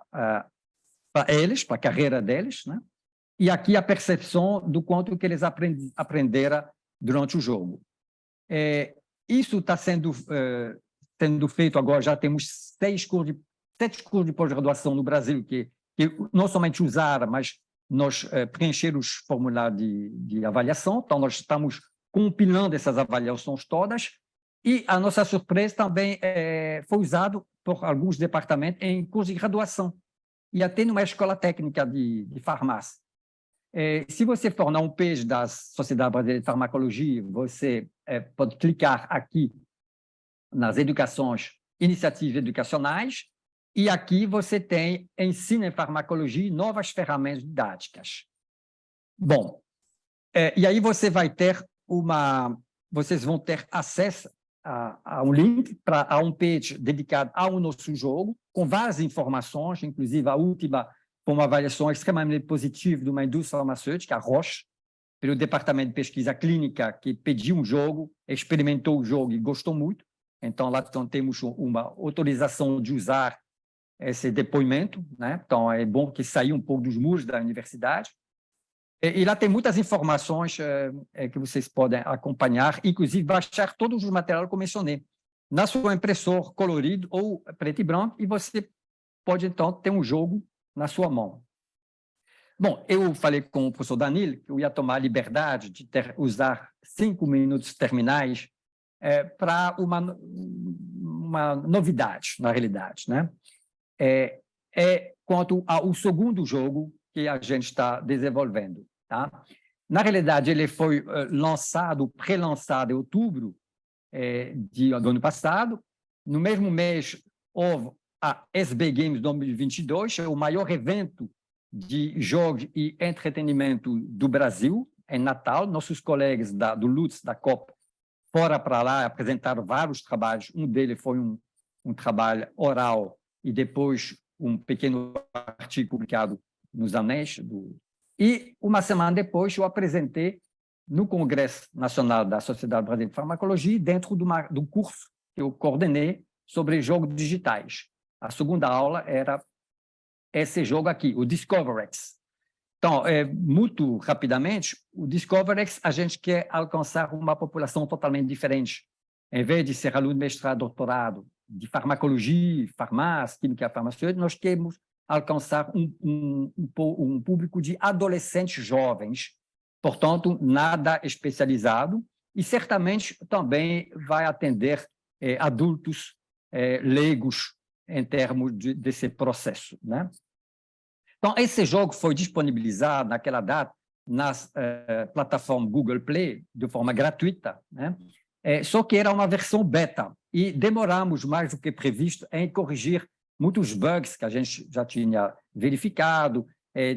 eles, para a carreira deles, né? E aqui a percepção do quanto que eles aprenderam durante o jogo. Isso está sendo feito agora, já temos 7 cursos de pós-graduação no Brasil que não somente usaram, mas nós preencheram os formulários de avaliação, então nós estamos compilando essas avaliações todas, e a nossa surpresa também foi usado por alguns departamentos em curso de graduação, e até numa escola técnica de farmácia. Se você for na homepage da Sociedade Brasileira de Farmacologia, você pode clicar aqui nas iniciativas educacionais, e aqui você tem ensino em farmacologia e novas ferramentas didáticas. Bom, e aí vocês vão ter acesso a um link para a homepage dedicado ao nosso jogo, com várias informações, inclusive a última foi uma avaliação extremamente positiva de uma indústria farmacêutica, a Roche, pelo departamento de pesquisa clínica, que pediu um jogo, experimentou o jogo e gostou muito. Então, lá temos uma autorização de usar esse depoimento, né? Então, é bom que saiu um pouco dos muros da universidade. E lá tem muitas informações que vocês podem acompanhar, inclusive baixar todos os materiais que eu mencionei, na sua impressor colorido ou preto e branco, e você pode, então, ter um jogo na sua mão. Bom, eu falei com o professor Danilo que eu ia tomar a liberdade de usar 5 minutos terminais para uma novidade, na realidade, né? Quanto ao segundo jogo que a gente está desenvolvendo, tá? Na realidade, ele foi pré-lançado em outubro do ano passado. No mesmo mês, houve a SB Games 2022, o maior evento de jogos e entretenimento do Brasil, em Natal. Nossos colegas do Lutz, da COP, foram para lá, apresentaram vários trabalhos. Um deles foi um trabalho oral e depois um pequeno artigo publicado nos Anéis. E uma semana depois eu apresentei no Congresso Nacional da Sociedade Brasileira de Farmacologia, dentro do curso que eu coordenei sobre jogos digitais. A segunda aula era esse jogo aqui, o Discoverex. Então, muito rapidamente, o DiscoverX, a gente quer alcançar uma população totalmente diferente. Em vez de ser aluno de mestrado, doutorado, de farmacologia, farmácia, química farmacêutica, nós queremos alcançar um público de adolescentes jovens, portanto, nada especializado, e certamente também vai atender adultos leigos em termos desse processo, né? Então, esse jogo foi disponibilizado naquela data nas plataformas Google Play de forma gratuita, né? Só que era uma versão beta e demoramos mais do que previsto em corrigir muitos bugs que a gente já tinha verificado,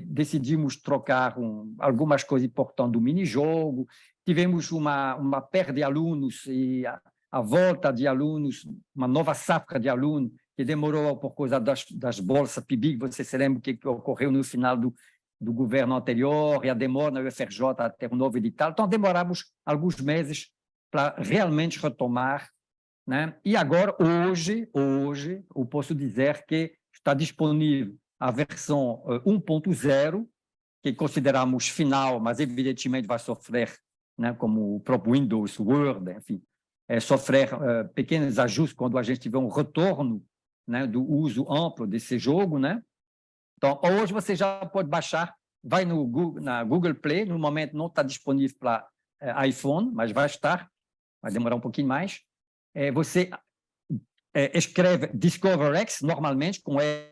decidimos trocar algumas coisas importantes do minijogo, tivemos uma perda de alunos e a volta de alunos, uma nova safra de alunos, que demorou por causa das bolsas PIBIC, você se lembra o que ocorreu no final do governo anterior, e a demora na UFRJ até o novo edital. Então, demoramos alguns meses para realmente retomar, né? E agora, hoje, eu posso dizer que está disponível a versão 1.0, que consideramos final, mas evidentemente vai sofrer, né, como o próprio Windows, Word, enfim, sofrer pequenos ajustes quando a gente tiver um retorno, né, do uso amplo desse jogo, né? Então, hoje você já pode baixar, vai na Google Play, no momento não está disponível para iPhone, mas vai estar, vai demorar um pouquinho mais. Você escreve DiscoverX, normalmente, com esse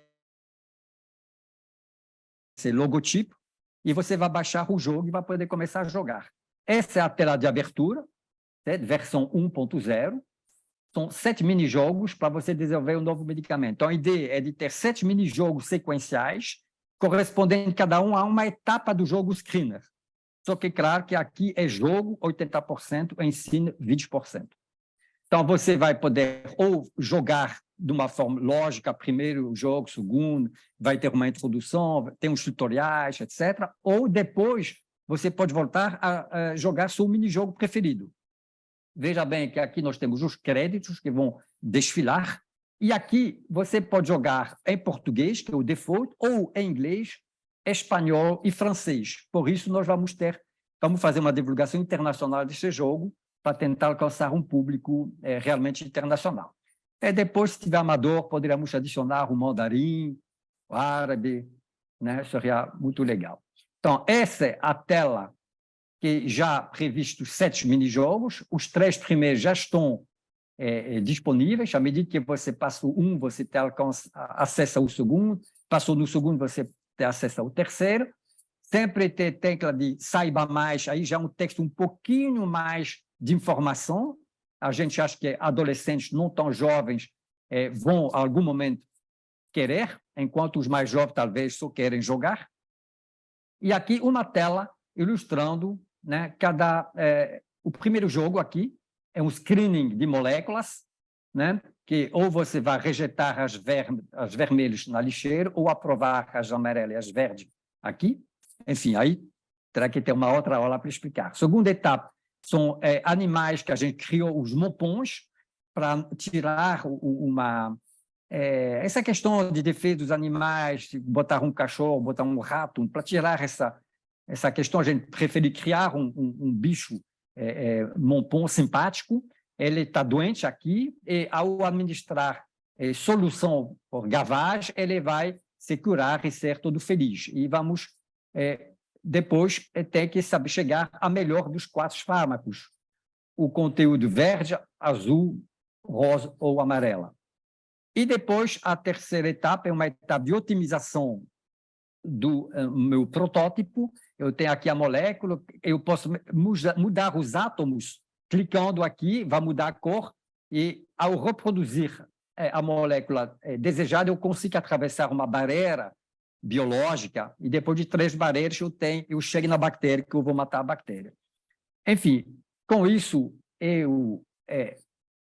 logotipo, e você vai baixar o jogo e vai poder começar a jogar. Essa é a tela de abertura, certo? Versão 1.0. São 7 minijogos para você desenvolver um novo medicamento. Então, a ideia é de ter 7 minijogos sequenciais, correspondendo cada um a uma etapa do jogo screener. Só que, claro, que aqui é jogo 80%, ensino 20%. Então, você vai poder ou jogar de uma forma lógica, primeiro jogo, segundo, vai ter uma introdução, tem uns tutoriais, etc. Ou depois você pode voltar a jogar seu minijogo preferido. Veja bem que aqui nós temos os créditos que vão desfilar, e aqui você pode jogar em português, que é o default, ou em inglês, espanhol e francês. Por isso, nós vamos fazer uma divulgação internacional desse jogo para tentar alcançar um público realmente internacional. Depois, se tiver amador, poderíamos adicionar o mandarim, o árabe, né? Seria muito legal. Então, essa é a tela que já previstos 7 minijogos, os 3 primeiros já estão disponíveis, à medida que você passa o 1, você acessa o segundo, passou no segundo, você tem acesso ao terceiro, sempre tem tecla de saiba mais, aí já é um texto um pouquinho mais de informação, a gente acha que adolescentes não tão jovens vão, a algum momento, querer, enquanto os mais jovens talvez só querem jogar, e aqui uma tela ilustrando, né, o primeiro jogo aqui é um screening de moléculas, né, que ou você vai rejeitar as vermelhas na lixeira ou aprovar as amarelas e as verdes aqui. Enfim, aí terá que ter uma outra aula para explicar. Segunda etapa são animais que a gente criou, os mopons, para tirar essa questão de defesa dos animais, botar um cachorro, botar um rato, para tirar essa questão, a gente prefere criar um bicho mompom simpático, ele está doente aqui, e ao administrar solução por gavage, ele vai se curar e ser todo feliz. E vamos, depois, ter que saber chegar a melhor dos 4 fármacos, o conteúdo verde, azul, rosa ou amarela. E depois, a terceira etapa é uma etapa de otimização do meu protótipo. Eu tenho aqui a molécula, eu posso mudar os átomos, clicando aqui, vai mudar a cor, e ao reproduzir a molécula desejada, eu consigo atravessar uma barreira biológica, e depois de 3 barreiras eu chego na bactéria, que eu vou matar a bactéria. Enfim, com isso, eu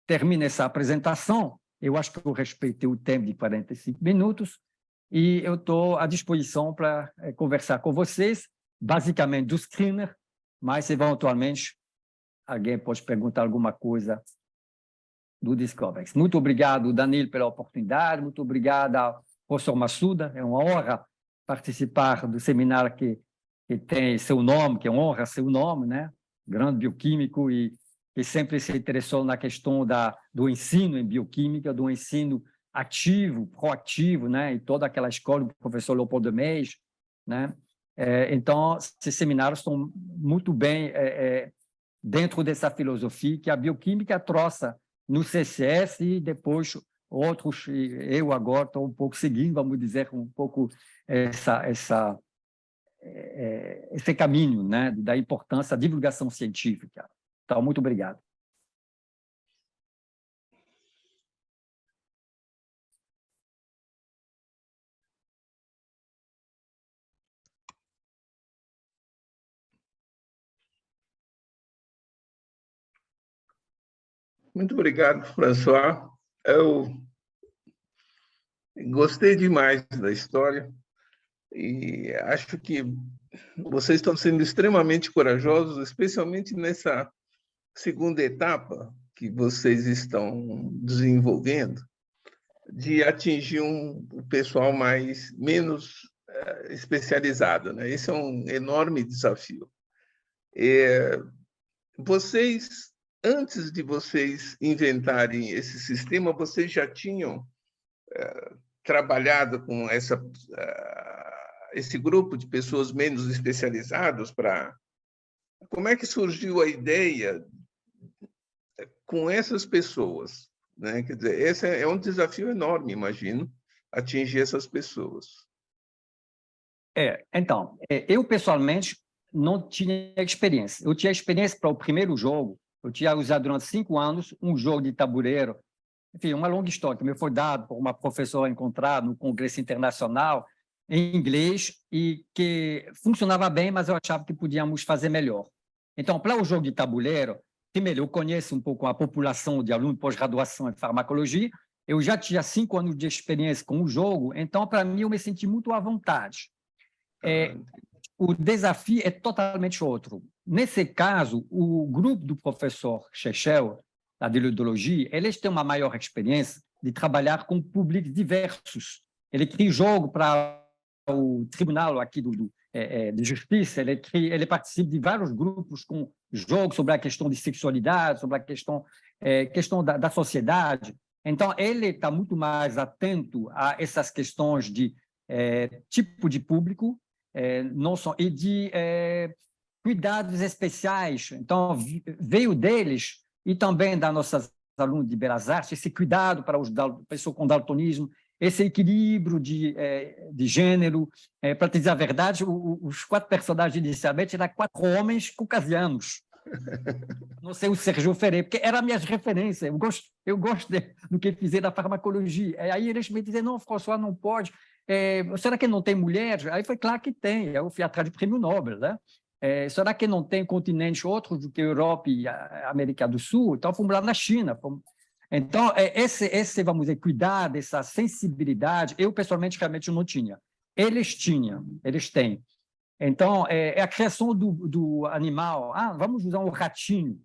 termino essa apresentação. Eu acho que eu respeitei o tempo de 45 minutos, e eu estou à disposição para conversar com vocês, basicamente do screener, mas, eventualmente, alguém pode perguntar alguma coisa do DiscoverX. Muito obrigado, Danilo, pela oportunidade, muito obrigado ao professor Massuda, é uma honra participar do seminário que que tem seu nome, que honra seu nome, né? Grande bioquímico e que sempre se interessou na questão do ensino em bioquímica, do ensino ativo, proativo, né? E toda aquela escola do professor Leopoldo de Meis, né? Então, esses seminários estão muito bem dentro dessa filosofia que a bioquímica trouxe no CCS e depois outros, eu agora estou um pouco seguindo, vamos dizer, um pouco esse caminho, né, da importância da divulgação científica. Então, muito obrigado. Muito obrigado, François. Eu gostei demais da história e acho que vocês estão sendo extremamente corajosos, especialmente nessa segunda etapa que vocês estão desenvolvendo, de atingir o pessoal menos especializado, né? Esse é um enorme desafio. Vocês, antes de vocês inventarem esse sistema, vocês já tinham trabalhado com esse grupo de pessoas menos especializadas para... Como é que surgiu a ideia com essas pessoas, né? Quer dizer, esse é um desafio enorme, imagino, atingir essas pessoas. Então, eu pessoalmente não tinha experiência. Eu tinha experiência para o primeiro jogo, eu tinha usado durante 5 anos um jogo de tabuleiro, enfim, uma longa história que me foi dado por uma professora encontrada no Congresso Internacional em inglês e que funcionava bem, mas eu achava que podíamos fazer melhor. Então, para o jogo de tabuleiro, primeiro, eu conheço um pouco a população de alunos de pós-graduação em farmacologia, eu já tinha 5 anos de experiência com o jogo, então, para mim, eu me senti muito à vontade. O desafio é totalmente outro. Nesse caso, o grupo do professor Chechel, da Iridologia, eles têm uma maior experiência de trabalhar com públicos diversos. Ele cria jogo para o tribunal aqui de justiça, ele participa de vários grupos com jogos sobre a questão de sexualidade, sobre a questão da sociedade. Então, ele está muito mais atento a essas questões de tipo de público, não só, e de cuidados especiais. Então, veio deles e também das nossas alunos de Belas Artes, esse cuidado para as pessoas com daltonismo, esse equilíbrio de gênero. Para te dizer a verdade, os 4 personagens inicialmente eram 4 homens caucasianos. Não sei o Sérgio Ferreira, porque eram minhas referências. Eu gosto do que fizeram da farmacologia. Aí eles me diziam, não, François, não pode. Será que não tem mulheres? Aí foi claro que tem. Eu fui atrás de prêmio Nobel, né? Será que não tem continentes outros do que a Europa e a América do Sul? Então, fomos lá na China. Então, esse, vamos dizer, cuidar dessa sensibilidade, eu, pessoalmente, realmente não tinha. Eles tinham, eles têm. Então, a criação do animal. Vamos usar um ratinho.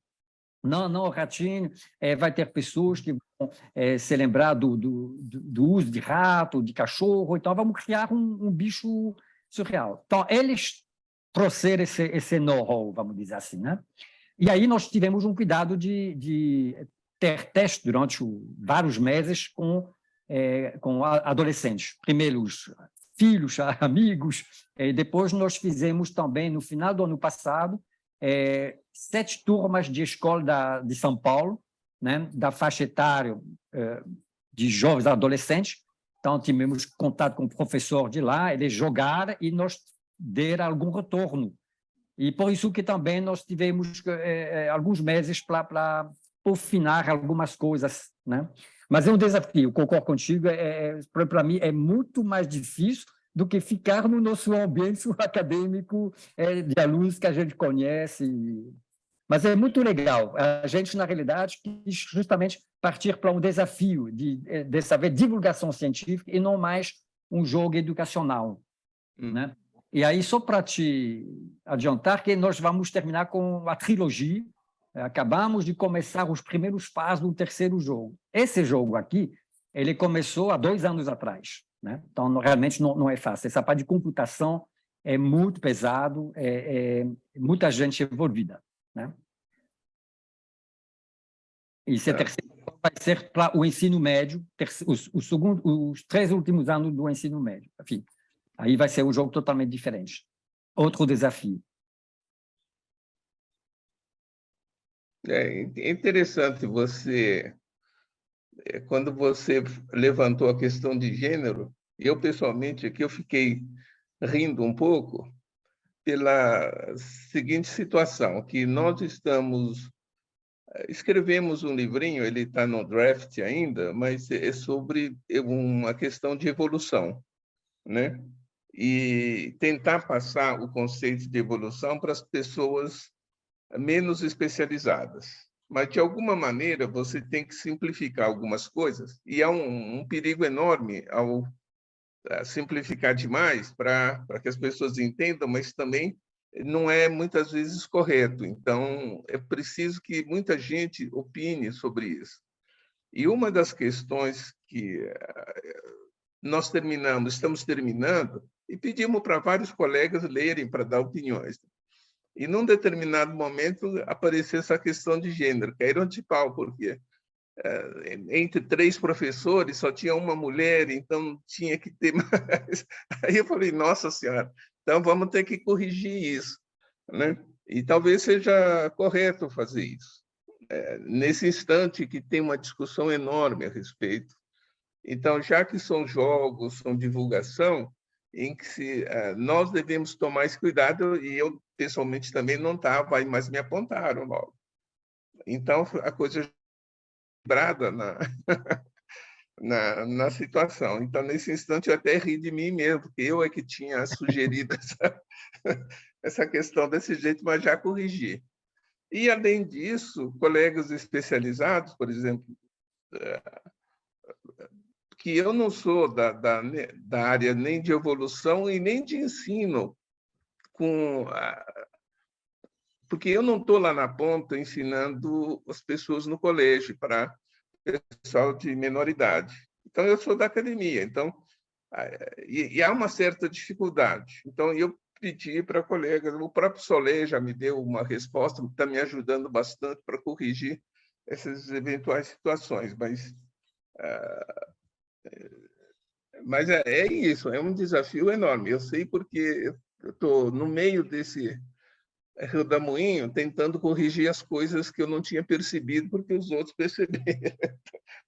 Não, o ratinho vai ter pessoas que vão se lembrar do uso de rato, de cachorro. Então, vamos criar um bicho surreal. Então, eles trouxeram esse know-how, vamos dizer assim, né? E aí nós tivemos um cuidado de ter testes durante vários meses com adolescentes. Primeiro os filhos, amigos, e depois nós fizemos também, no final do ano passado, 7 turmas de escola de São Paulo, né, da faixa etária de jovens adolescentes. Então, tivemos contato com o professor de lá, eles jogaram e nós deram algum retorno. E por isso que também nós tivemos alguns meses para afinar algumas coisas, né? Mas é um desafio, concordo contigo, para mim é muito mais difícil do que ficar no nosso ambiente acadêmico de alunos que a gente conhece. Mas é muito legal. A gente, na realidade, quis justamente partir para um desafio dessa vez, divulgação científica e não mais um jogo educacional, né? E aí, só para te adiantar, que nós vamos terminar com a trilogia. Acabamos de começar os primeiros passos do 3º jogo. Esse jogo aqui, ele começou há 2 anos atrás, né? Então, realmente não é fácil. Essa parte de computação é muito pesado, muita gente envolvida, né? E esse terceiro vai ser para o ensino médio, os 3 últimos anos do ensino médio. Enfim, aí vai ser um jogo totalmente diferente. Outro desafio. É interessante você, quando você levantou a questão de gênero, eu pessoalmente aqui eu fiquei rindo um pouco pela seguinte situação, que nós escrevemos um livrinho, ele está no draft ainda, mas é sobre uma questão de evolução, né? E tentar passar o conceito de evolução para as pessoas menos especializadas. Mas, de alguma maneira, você tem que simplificar algumas coisas, e há um perigo enorme ao simplificar demais para que as pessoas entendam, mas também não é muitas vezes correto. Então, é preciso que muita gente opine sobre isso. E uma das questões que estamos terminando, e pedimos para vários colegas lerem para dar opiniões. E, num determinado momento, apareceu essa questão de gênero, caíram de pau, porque entre 3 professores só tinha uma mulher, então tinha que ter mais. Aí eu falei, nossa senhora, então vamos ter que corrigir isso, né? E talvez seja correto fazer isso. Nesse instante que tem uma discussão enorme a respeito. Então, já que são jogos, são divulgação, em que nós devemos tomar esse cuidado, e eu, pessoalmente, também não estava, mas me apontaram logo. Então, a coisa brada na situação. Então, nesse instante, eu até ri de mim mesmo, porque eu é que tinha sugerido essa questão desse jeito, mas já corrigi. E, além disso, colegas especializados, por exemplo, que eu não sou da área nem de evolução e nem de ensino, porque eu não estou lá na ponta ensinando as pessoas no colégio para pessoal de menor idade. Então, eu sou da academia, então, e há uma certa dificuldade. Então, eu pedi para colegas, o próprio Solé já me deu uma resposta, está me ajudando bastante para corrigir essas eventuais situações, mas é isso, é um desafio enorme. Eu sei porque eu estou no meio desse redemoinho tentando corrigir as coisas que eu não tinha percebido, porque os outros perceberam.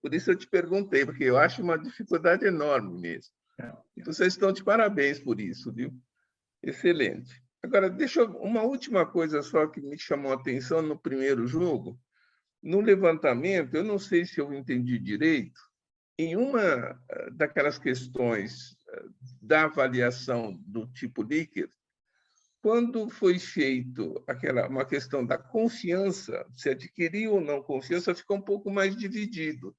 Por isso eu te perguntei, porque eu acho uma dificuldade enorme mesmo. E vocês estão de parabéns por isso, viu? Excelente. Agora, uma última coisa só que me chamou a atenção no primeiro jogo. No levantamento, eu não sei se eu entendi direito, em uma daquelas questões da avaliação do tipo Likert, quando foi feito uma questão da confiança, se adquiriu ou não confiança, ficou um pouco mais dividido.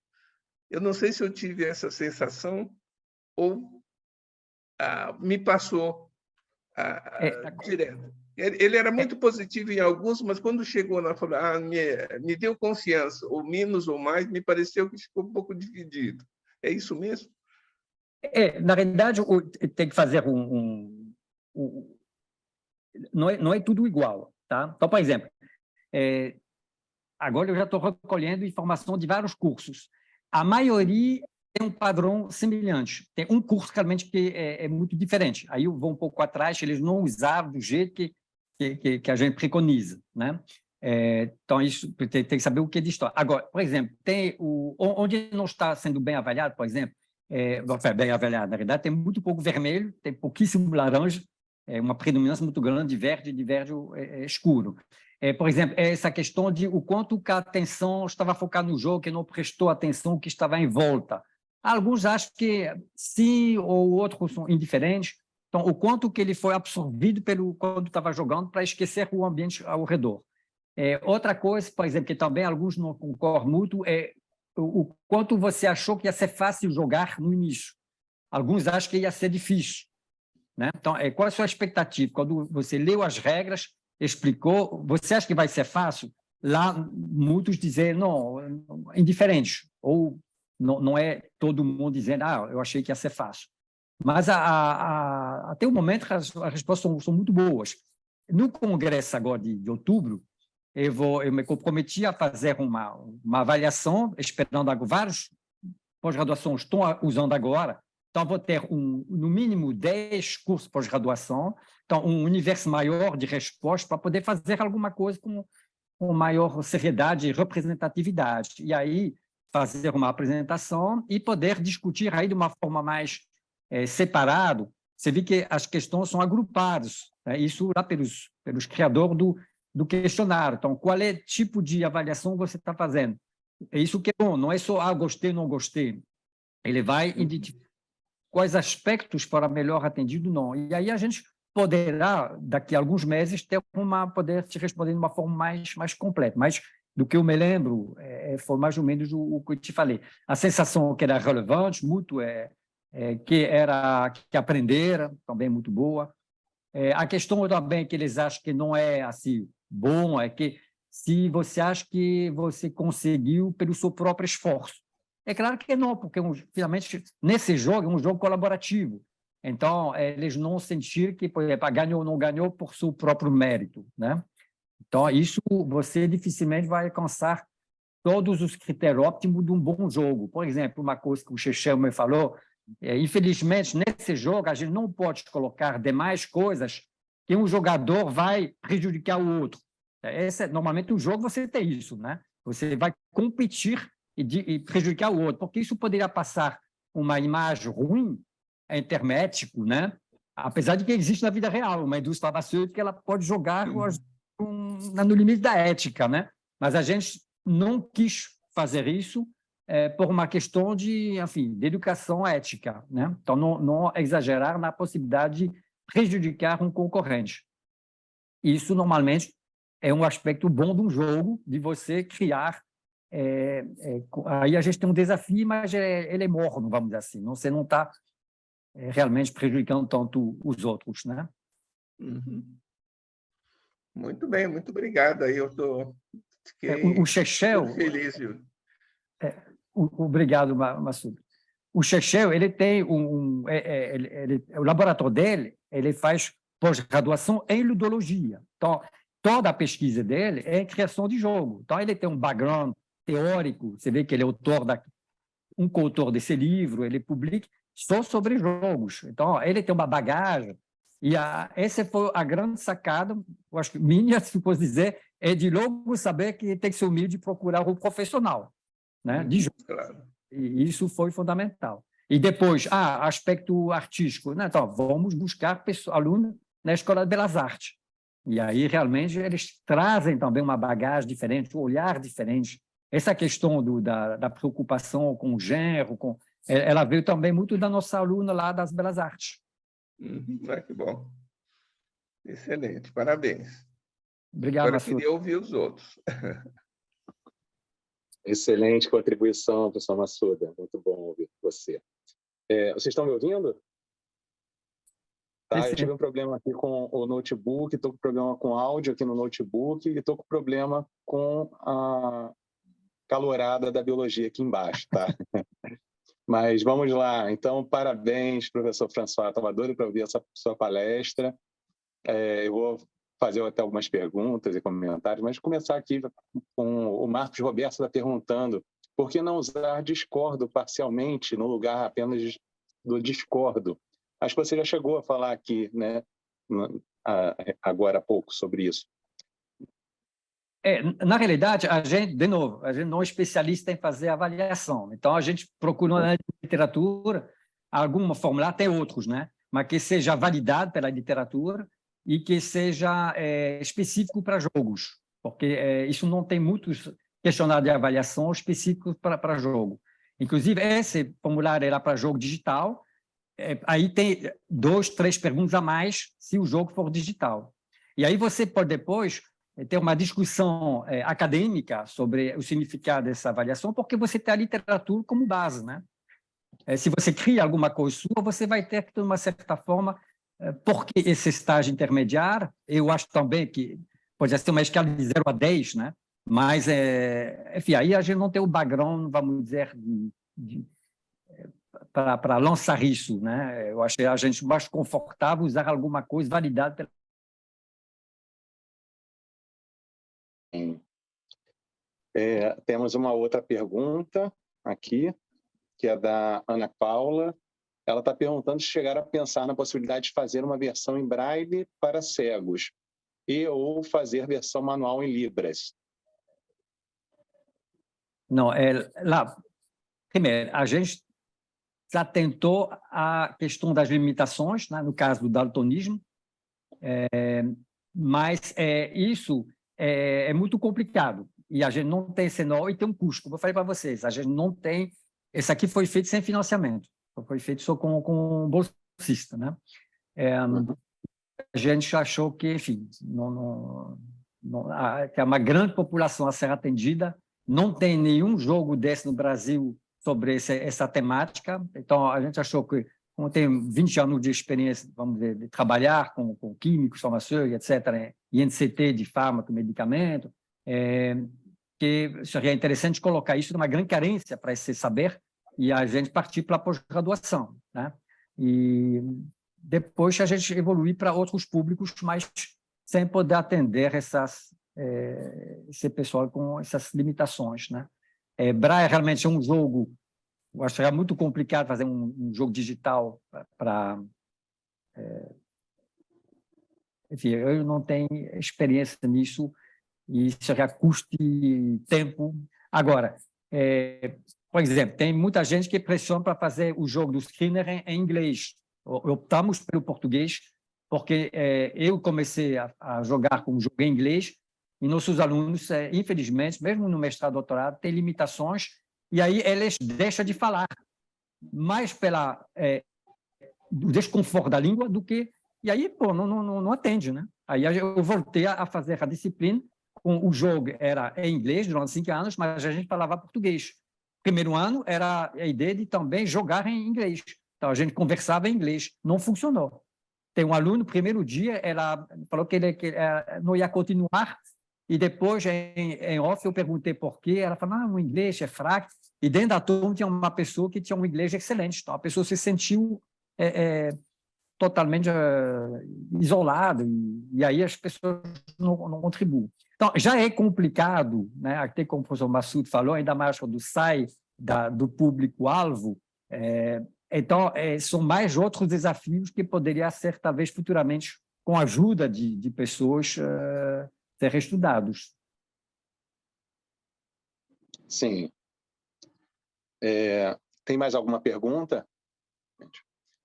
Eu não sei se eu tive essa sensação ou me passou direto. Ele era muito positivo em alguns, mas quando chegou lá, falou, me deu confiança, ou menos ou mais, me pareceu que ficou um pouco dividido. É isso mesmo? Na realidade, tem que fazer não é tudo igual, tá? Então, por exemplo, agora eu já estou recolhendo informação de vários cursos. A maioria tem um padrão semelhante. Tem um curso realmente que é muito diferente. Aí eu vou um pouco atrás, eles não usaram do jeito que a gente preconiza, né? Então, isso tem que saber o que é de história. Agora, por exemplo, onde não está sendo bem avaliado, por exemplo, bem avaliado, na verdade, tem muito pouco vermelho, tem pouquíssimo laranja, uma predominância muito grande de verde escuro. Por exemplo, essa questão de o quanto que a atenção estava focada no jogo, que não prestou atenção ao que estava em volta. Alguns acham que sim, ou outros são indiferentes. Então, o quanto que ele foi absorvido quando estava jogando para esquecer o ambiente ao redor. Outra coisa, por exemplo, que também alguns não concordam muito, é o quanto você achou que ia ser fácil jogar no início. Alguns acham que ia ser difícil, né? Então, qual é a sua expectativa? Quando você leu as regras, explicou, você acha que vai ser fácil? Lá, muitos dizem, não, indiferente, ou não é todo mundo dizendo, eu achei que ia ser fácil. Mas até o momento as respostas são muito boas. No congresso agora de outubro, eu me comprometi a fazer uma avaliação, esperando vários pós-graduações estão usando agora. Então, vou ter, no mínimo, 10 cursos de pós-graduação, então, um universo maior de respostas para poder fazer alguma coisa com maior seriedade e representatividade. E aí, fazer uma apresentação e poder discutir aí de uma forma mais separada. Você vê que as questões são agrupadas, né? Isso lá pelos criadores do questionário. Então, qual é o tipo de avaliação você está fazendo? É isso que é bom, não é só gostei, não gostei. Ele vai identificar quais aspectos para melhor atendido, não. E aí a gente poderá, daqui a alguns meses, poder te responder de uma forma mais completa. Mas, do que eu me lembro, foi mais ou menos o que eu te falei. A sensação que era relevante, muito, que aprenderam, também muito boa. A questão também que eles acham que não é assim bom, é que se você acha que você conseguiu pelo seu próprio esforço. É claro que não, porque finalmente nesse jogo é um jogo colaborativo. Então, eles não sentiram que, por exemplo, ganhou ou não ganhou por seu próprio mérito, né? Então, isso você dificilmente vai alcançar todos os critérios óptimos de um bom jogo. Por exemplo, uma coisa que o Chechel me falou, infelizmente, nesse jogo, a gente não pode colocar demais coisas que um jogador vai prejudicar o outro. Normalmente, o jogo você tem isso, né? Você vai competir e prejudicar o outro, porque isso poderia passar uma imagem ruim intermédico, né? Apesar de que existe na vida real uma indústria farmacêutica, ela pode jogar no limite da ética, né? Mas a gente não quis fazer isso por uma questão de educação ética, né? Então, não exagerar na possibilidade de prejudicar um concorrente. Isso, normalmente, é um aspecto bom de um jogo, de você criar. Aí a gente tem um desafio, mas ele é morno, vamos dizer assim. Você não está realmente prejudicando tanto os outros, né? Uhum. Muito bem, muito obrigado. Aí eu o Chechel, feliz, viu? Obrigado, Massudo. O Chechel, ele tem o laboratório dele, ele faz pós-graduação em ludologia. Então, toda a pesquisa dele é em criação de jogo. Então, ele tem um background teórico, você vê que ele é coautor desse livro, ele publica só sobre jogos. Então, ele tem uma bagagem, e essa foi a grande sacada, eu acho que minha, se posso dizer, é de logo saber que tem que ser humilde e procurar um profissional, né, de jogo. Claro. E isso foi fundamental. E depois, aspecto artístico, né? Então, vamos buscar alunos na Escola de Belas Artes. E aí, realmente, eles trazem também uma bagagem diferente, um olhar diferente. Essa questão da preocupação com o gênero, ela veio também muito da nossa aluna lá das Belas Artes. Que bom. Excelente, parabéns. Obrigado, Agora eu queria ouvir os outros. Excelente contribuição, professor Massuda. Muito bom ouvir você. Vocês estão me ouvindo? Tá, eu tive um problema aqui com o notebook, estou com problema com áudio aqui no notebook e estou com problema com a calorada da biologia aqui embaixo, tá? Mas vamos lá. Então, parabéns, professor François. Estava doido para ouvir essa sua palestra. Eu vou fazer até algumas perguntas e comentários, mas começar aqui com o Marcos Roberto está perguntando por que não usar discordo parcialmente no lugar apenas do discordo? Acho que você já chegou a falar aqui, né, agora há pouco sobre isso. Na realidade, a gente não é especialista em fazer avaliação. Então, a gente procura na literatura alguma fórmula, tem outros, né? Mas que seja validado pela literatura e que seja específico para jogos, porque isso não tem muitos questionários de avaliação específicos para jogo. Inclusive, esse formulário era para jogo digital, aí tem 2, 3 perguntas a mais se o jogo for digital. E aí você pode depois ter uma discussão acadêmica sobre o significado dessa avaliação, porque você tem a literatura como base, né? Se você cria alguma coisa sua, você vai ter que, de uma certa forma, porque esse estágio intermediário, eu acho também que pode ser uma escala de 0 a 10, né? Mas, enfim, aí a gente não tem o background, vamos dizer, para lançar isso, né? Eu achei a gente mais confortável usar alguma coisa validada pela... Temos uma outra pergunta aqui, que é da Ana Paula. Ela está perguntando se chegaram a pensar na possibilidade de fazer uma versão em braille para cegos ou fazer versão manual em Libras. Não, lá, primeiro, a gente já tentou a questão das limitações, né, no caso do daltonismo, mas isso é muito complicado e a gente não tem senão e tem um custo, como eu falei para vocês, a gente não tem, esse aqui foi feito sem financiamento, foi feito só com bolsista, né? A gente achou que, enfim, que é uma grande população a ser atendida, não tem nenhum jogo desse no Brasil sobre essa temática, então a gente achou que, como tem 20 anos de experiência, vamos dizer, de trabalhar com químicos, farmacêuticos, etc., e NCT de fármaco, medicamento, que seria interessante colocar isso numa grande carência para esse saber e a gente partir para a pós-graduação, né? E depois a gente evoluir para outros públicos, mas sem poder atender esse pessoal com essas limitações, né? Braille realmente é um jogo, eu acho que é muito complicado fazer um jogo digital para... enfim, eu não tenho experiência nisso e seria custo e tempo. Agora, por exemplo, tem muita gente que pressiona para fazer o jogo do Skinner em inglês. Optamos pelo português, porque eu comecei a jogar com o jogo em inglês e nossos alunos, infelizmente, mesmo no mestrado e doutorado, têm limitações e aí eles deixam de falar, mais pela do desconforto da língua do que... E aí, pô, não atende, né? Aí eu voltei a fazer a disciplina, com o jogo era em inglês durante 5 anos, mas a gente falava português. Primeiro ano era a ideia de também jogar em inglês. Então, a gente conversava em inglês. Não funcionou. Tem um aluno, no primeiro dia, ela falou que ele não ia continuar, e depois, em off, eu perguntei por quê. Ela falou, o inglês é fraco. E dentro da turma tinha uma pessoa que tinha um inglês excelente. Então, a pessoa se sentiu totalmente isolada, e aí as pessoas não contribuem. Então, já é complicado, né? Até como o professor Massoud falou, ainda mais quando sai do público-alvo. Então, são mais outros desafios que poderiam ser, talvez, futuramente, com a ajuda de pessoas, serem estudados. Sim. Tem mais alguma pergunta?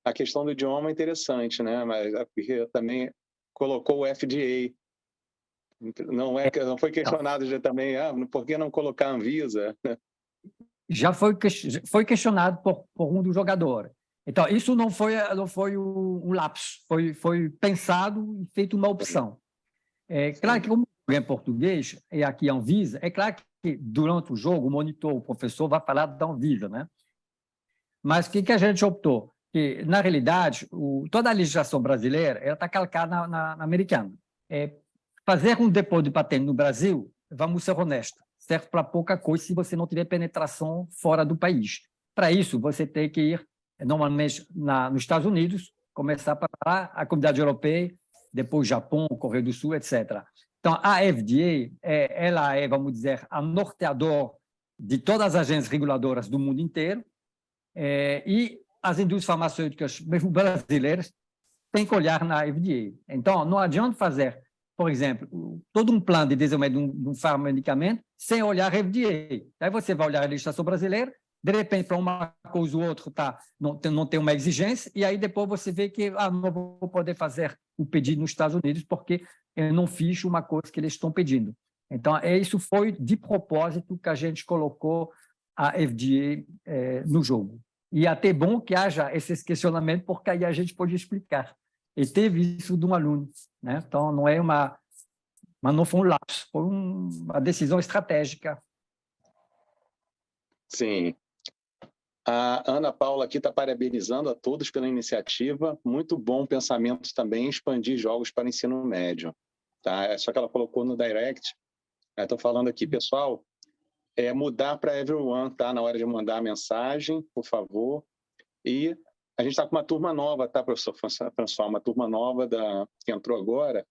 A questão do idioma é interessante, né? Mas porque também colocou o FDA. Não foi questionado já também, por que não colocar a Anvisa? Já foi questionado por um dos jogadores. Então, isso não foi um lapso, foi pensado e feito uma opção. Claro que, como é em português, e aqui a Anvisa, é claro que durante o jogo, o monitor, o professor, vai falar da Anvisa, né? Mas o que a gente optou? Que, na realidade, toda a legislação brasileira está calcada na americana. Fazer um depósito de patente no Brasil, vamos ser honestos, serve para pouca coisa se você não tiver penetração fora do país. Para isso, você tem que ir, normalmente, nos Estados Unidos, começar para a Comunidade Europeia, depois Japão, Coreia do Sul, etc. Então, a FDA, ela é, vamos dizer, a norteadora de todas as agências reguladoras do mundo inteiro, e as indústrias farmacêuticas, mesmo brasileiras, têm que olhar na FDA. Então, não adianta fazer, por exemplo, todo um plano de desenvolvimento de um medicamento sem olhar a FDA. Aí você vai olhar a legislação brasileira, de repente, para uma coisa ou outra não tem uma exigência, e aí depois você vê que não vou poder fazer o pedido nos Estados Unidos porque eu não fiz uma coisa que eles estão pedindo. Então, isso foi de propósito que a gente colocou a FDA no jogo. E até bom que haja esses questionamentos, porque aí a gente pode explicar. E teve isso de um aluno, né? Então, mas não foi um lapso, foi uma decisão estratégica. Sim. A Ana Paula aqui está parabenizando a todos pela iniciativa. Muito bom pensamento também expandir jogos para ensino médio. Tá? Só que ela colocou no direct. Estou falando aqui, pessoal, mudar para everyone, tá? Na hora de mandar a mensagem, por favor. E a gente está com uma turma nova, tá, professor François? Uma turma nova que entrou agora.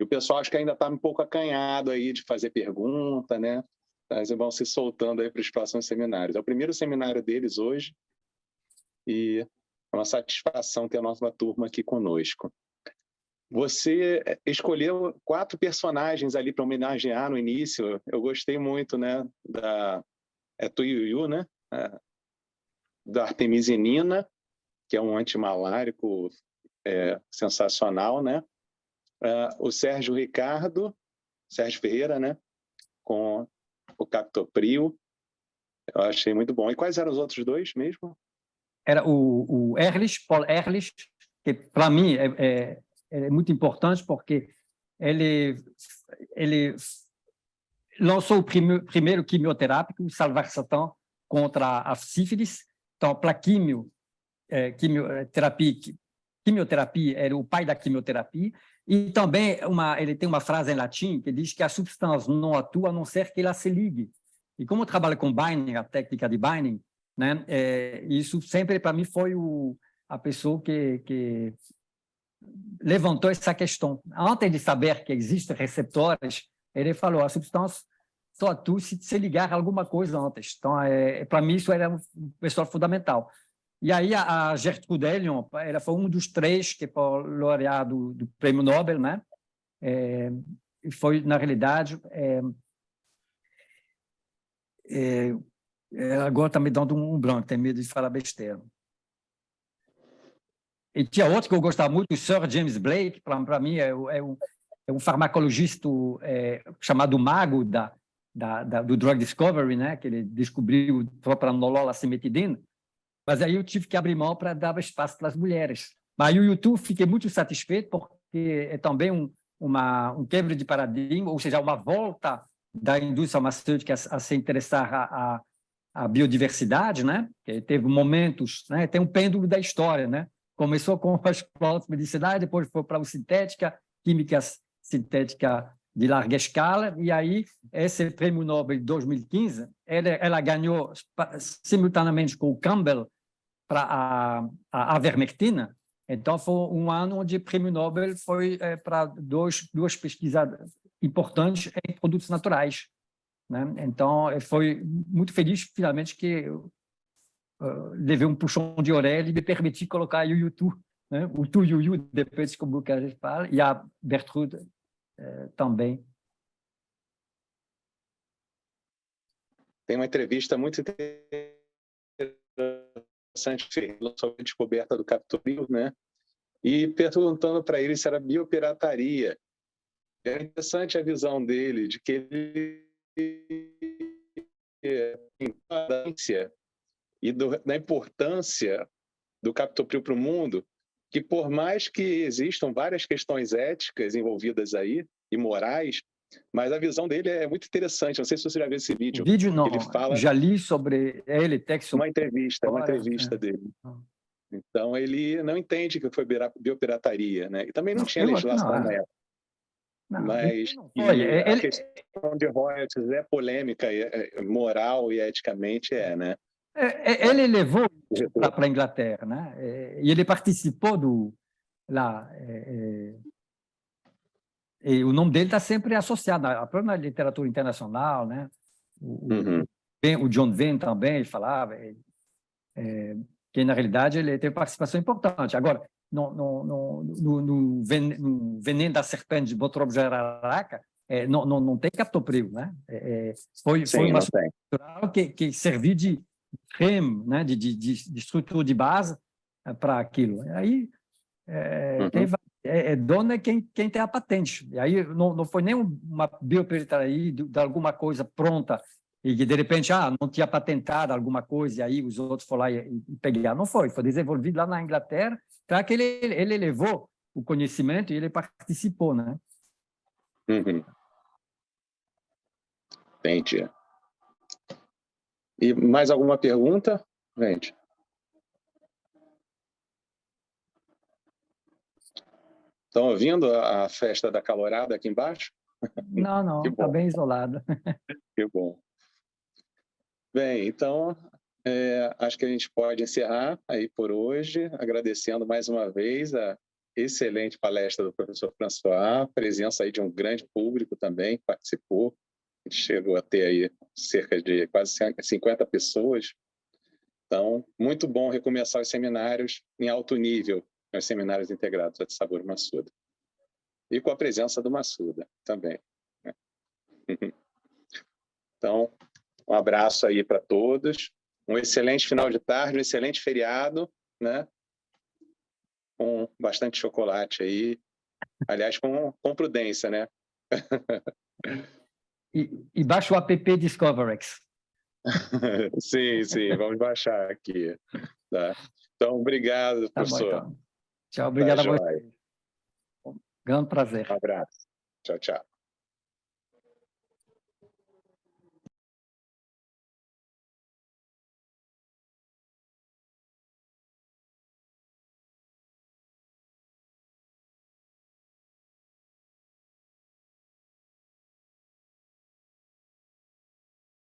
E o pessoal acho que ainda está um pouco acanhado aí de fazer pergunta, né? Eles vão se soltando aí para os próximos seminários. É o primeiro seminário deles hoje e é uma satisfação ter a nossa turma aqui conosco. Você escolheu 4 personagens ali para homenagear no início. Eu gostei muito, né? Tuiuiu, né? Da artemisinina, que é um antimalárico sensacional, né? O Sérgio Ferreira, né? Com o captopril. Eu achei muito bom. E quais eram os outros 2 mesmo? Era o Ehrlich, Paul Ehrlich, que para mim é muito importante porque ele lançou o primeiro quimioterápico, o Salvarsatam, contra a sífilis. Então, para quimioterapia era o pai da quimioterapia. E também ele tem uma frase em latim que diz que a substância não atua a não ser que ela se ligue. E como eu trabalho com binding, a técnica de binding, né, isso sempre para mim foi a pessoa que levantou essa questão. Antes de saber que existem receptores, ele falou, a substância só atua se ligar alguma coisa antes. Então, para mim, isso era um pessoal fundamental. E aí, a Gertrude Elion, ela foi um dos 3 que foi laureada do Prêmio Nobel, né? E foi, na realidade, agora está me dando um branco, tenho medo de falar besteira. E tinha outro que eu gostava muito, o Sir James Blake, para mim é um farmacologista chamado mago do Drug Discovery, né? Que ele descobriu o propranolol, a cimetidina. Mas aí eu tive que abrir mão para dar espaço para as mulheres. Mas o YouTube fiquei muito satisfeito porque é também um quebra de paradigma, ou seja, uma volta da indústria farmacêutica a se interessar a biodiversidade, né? Que teve momentos, né? Tem um pêndulo da história, né? Começou com as plantas medicinais, depois foi para a sintética, química sintética de larga escala, e aí esse Prêmio Nobel de 2015, ela ganhou simultaneamente com o Campbell para a avermectina. Então, foi um ano onde o Prêmio Nobel foi para duas pesquisas importantes em produtos naturais, né? Então, foi muito feliz, finalmente, que levei um puxão de orelha e me permiti colocar o YouTube, né? O Tuiuiu, depois como que a gente fala, e a Gertrude também. Tem uma entrevista muito interessante sobre a descoberta do captopril, né? E perguntando para ele se era biopirataria. É interessante a visão dele, de que ele tem importância e da importância do captopril para o mundo, que por mais que existam várias questões éticas envolvidas aí, e morais, mas a visão dele é muito interessante. Não sei se você já viu esse vídeo. Vídeo não, ele fala já li sobre ele, texto. Uma entrevista dele. Então, ele não entende que foi biopirataria, né? E também não tinha legislação na época. Mas a questão de royalties é polêmica, moral e eticamente né? Ele levou para a Inglaterra, né? E ele participou lá. E o nome dele está sempre associado à própria literatura internacional, né? O John Venn também ele falava que, na realidade, ele teve participação importante. Agora, no veneno da serpente de Botrop jararaca, não tem captopril, né? Foi uma estrutura natural que serviu de creme, né? de estrutura de base para aquilo. Aí, dono é quem tem a patente. E aí não foi nem uma biopirataria de alguma coisa pronta e que, de repente, não tinha patentado alguma coisa e aí os outros foram lá e pegaram. Não foi desenvolvido lá na Inglaterra, para que ele levou o conhecimento e ele participou, né? Entendi. E mais alguma pergunta, gente? Estão ouvindo a festa da calorada aqui embaixo? Não, está bem isolado. Que bom. Bem, então, Acho que a gente pode encerrar aí por hoje, agradecendo mais uma vez a excelente palestra do professor François, a presença aí de um grande público também que participou, a gente chegou a ter aí cerca de quase 50 pessoas. Então, muito bom recomeçar os seminários em alto nível, os seminários integrados de Sabor Massuda. E com a presença do Massuda também. Então, um abraço aí para todos, um excelente final de tarde, um excelente feriado, né? Com bastante chocolate aí, aliás, com prudência, né? E baixa o app Discoverex. Sim, vamos baixar aqui. Tá? Então, obrigado, professor. Tá bom, então. Tchau, obrigado a Tá você. Grande prazer. Um abraço. Tchau, tchau.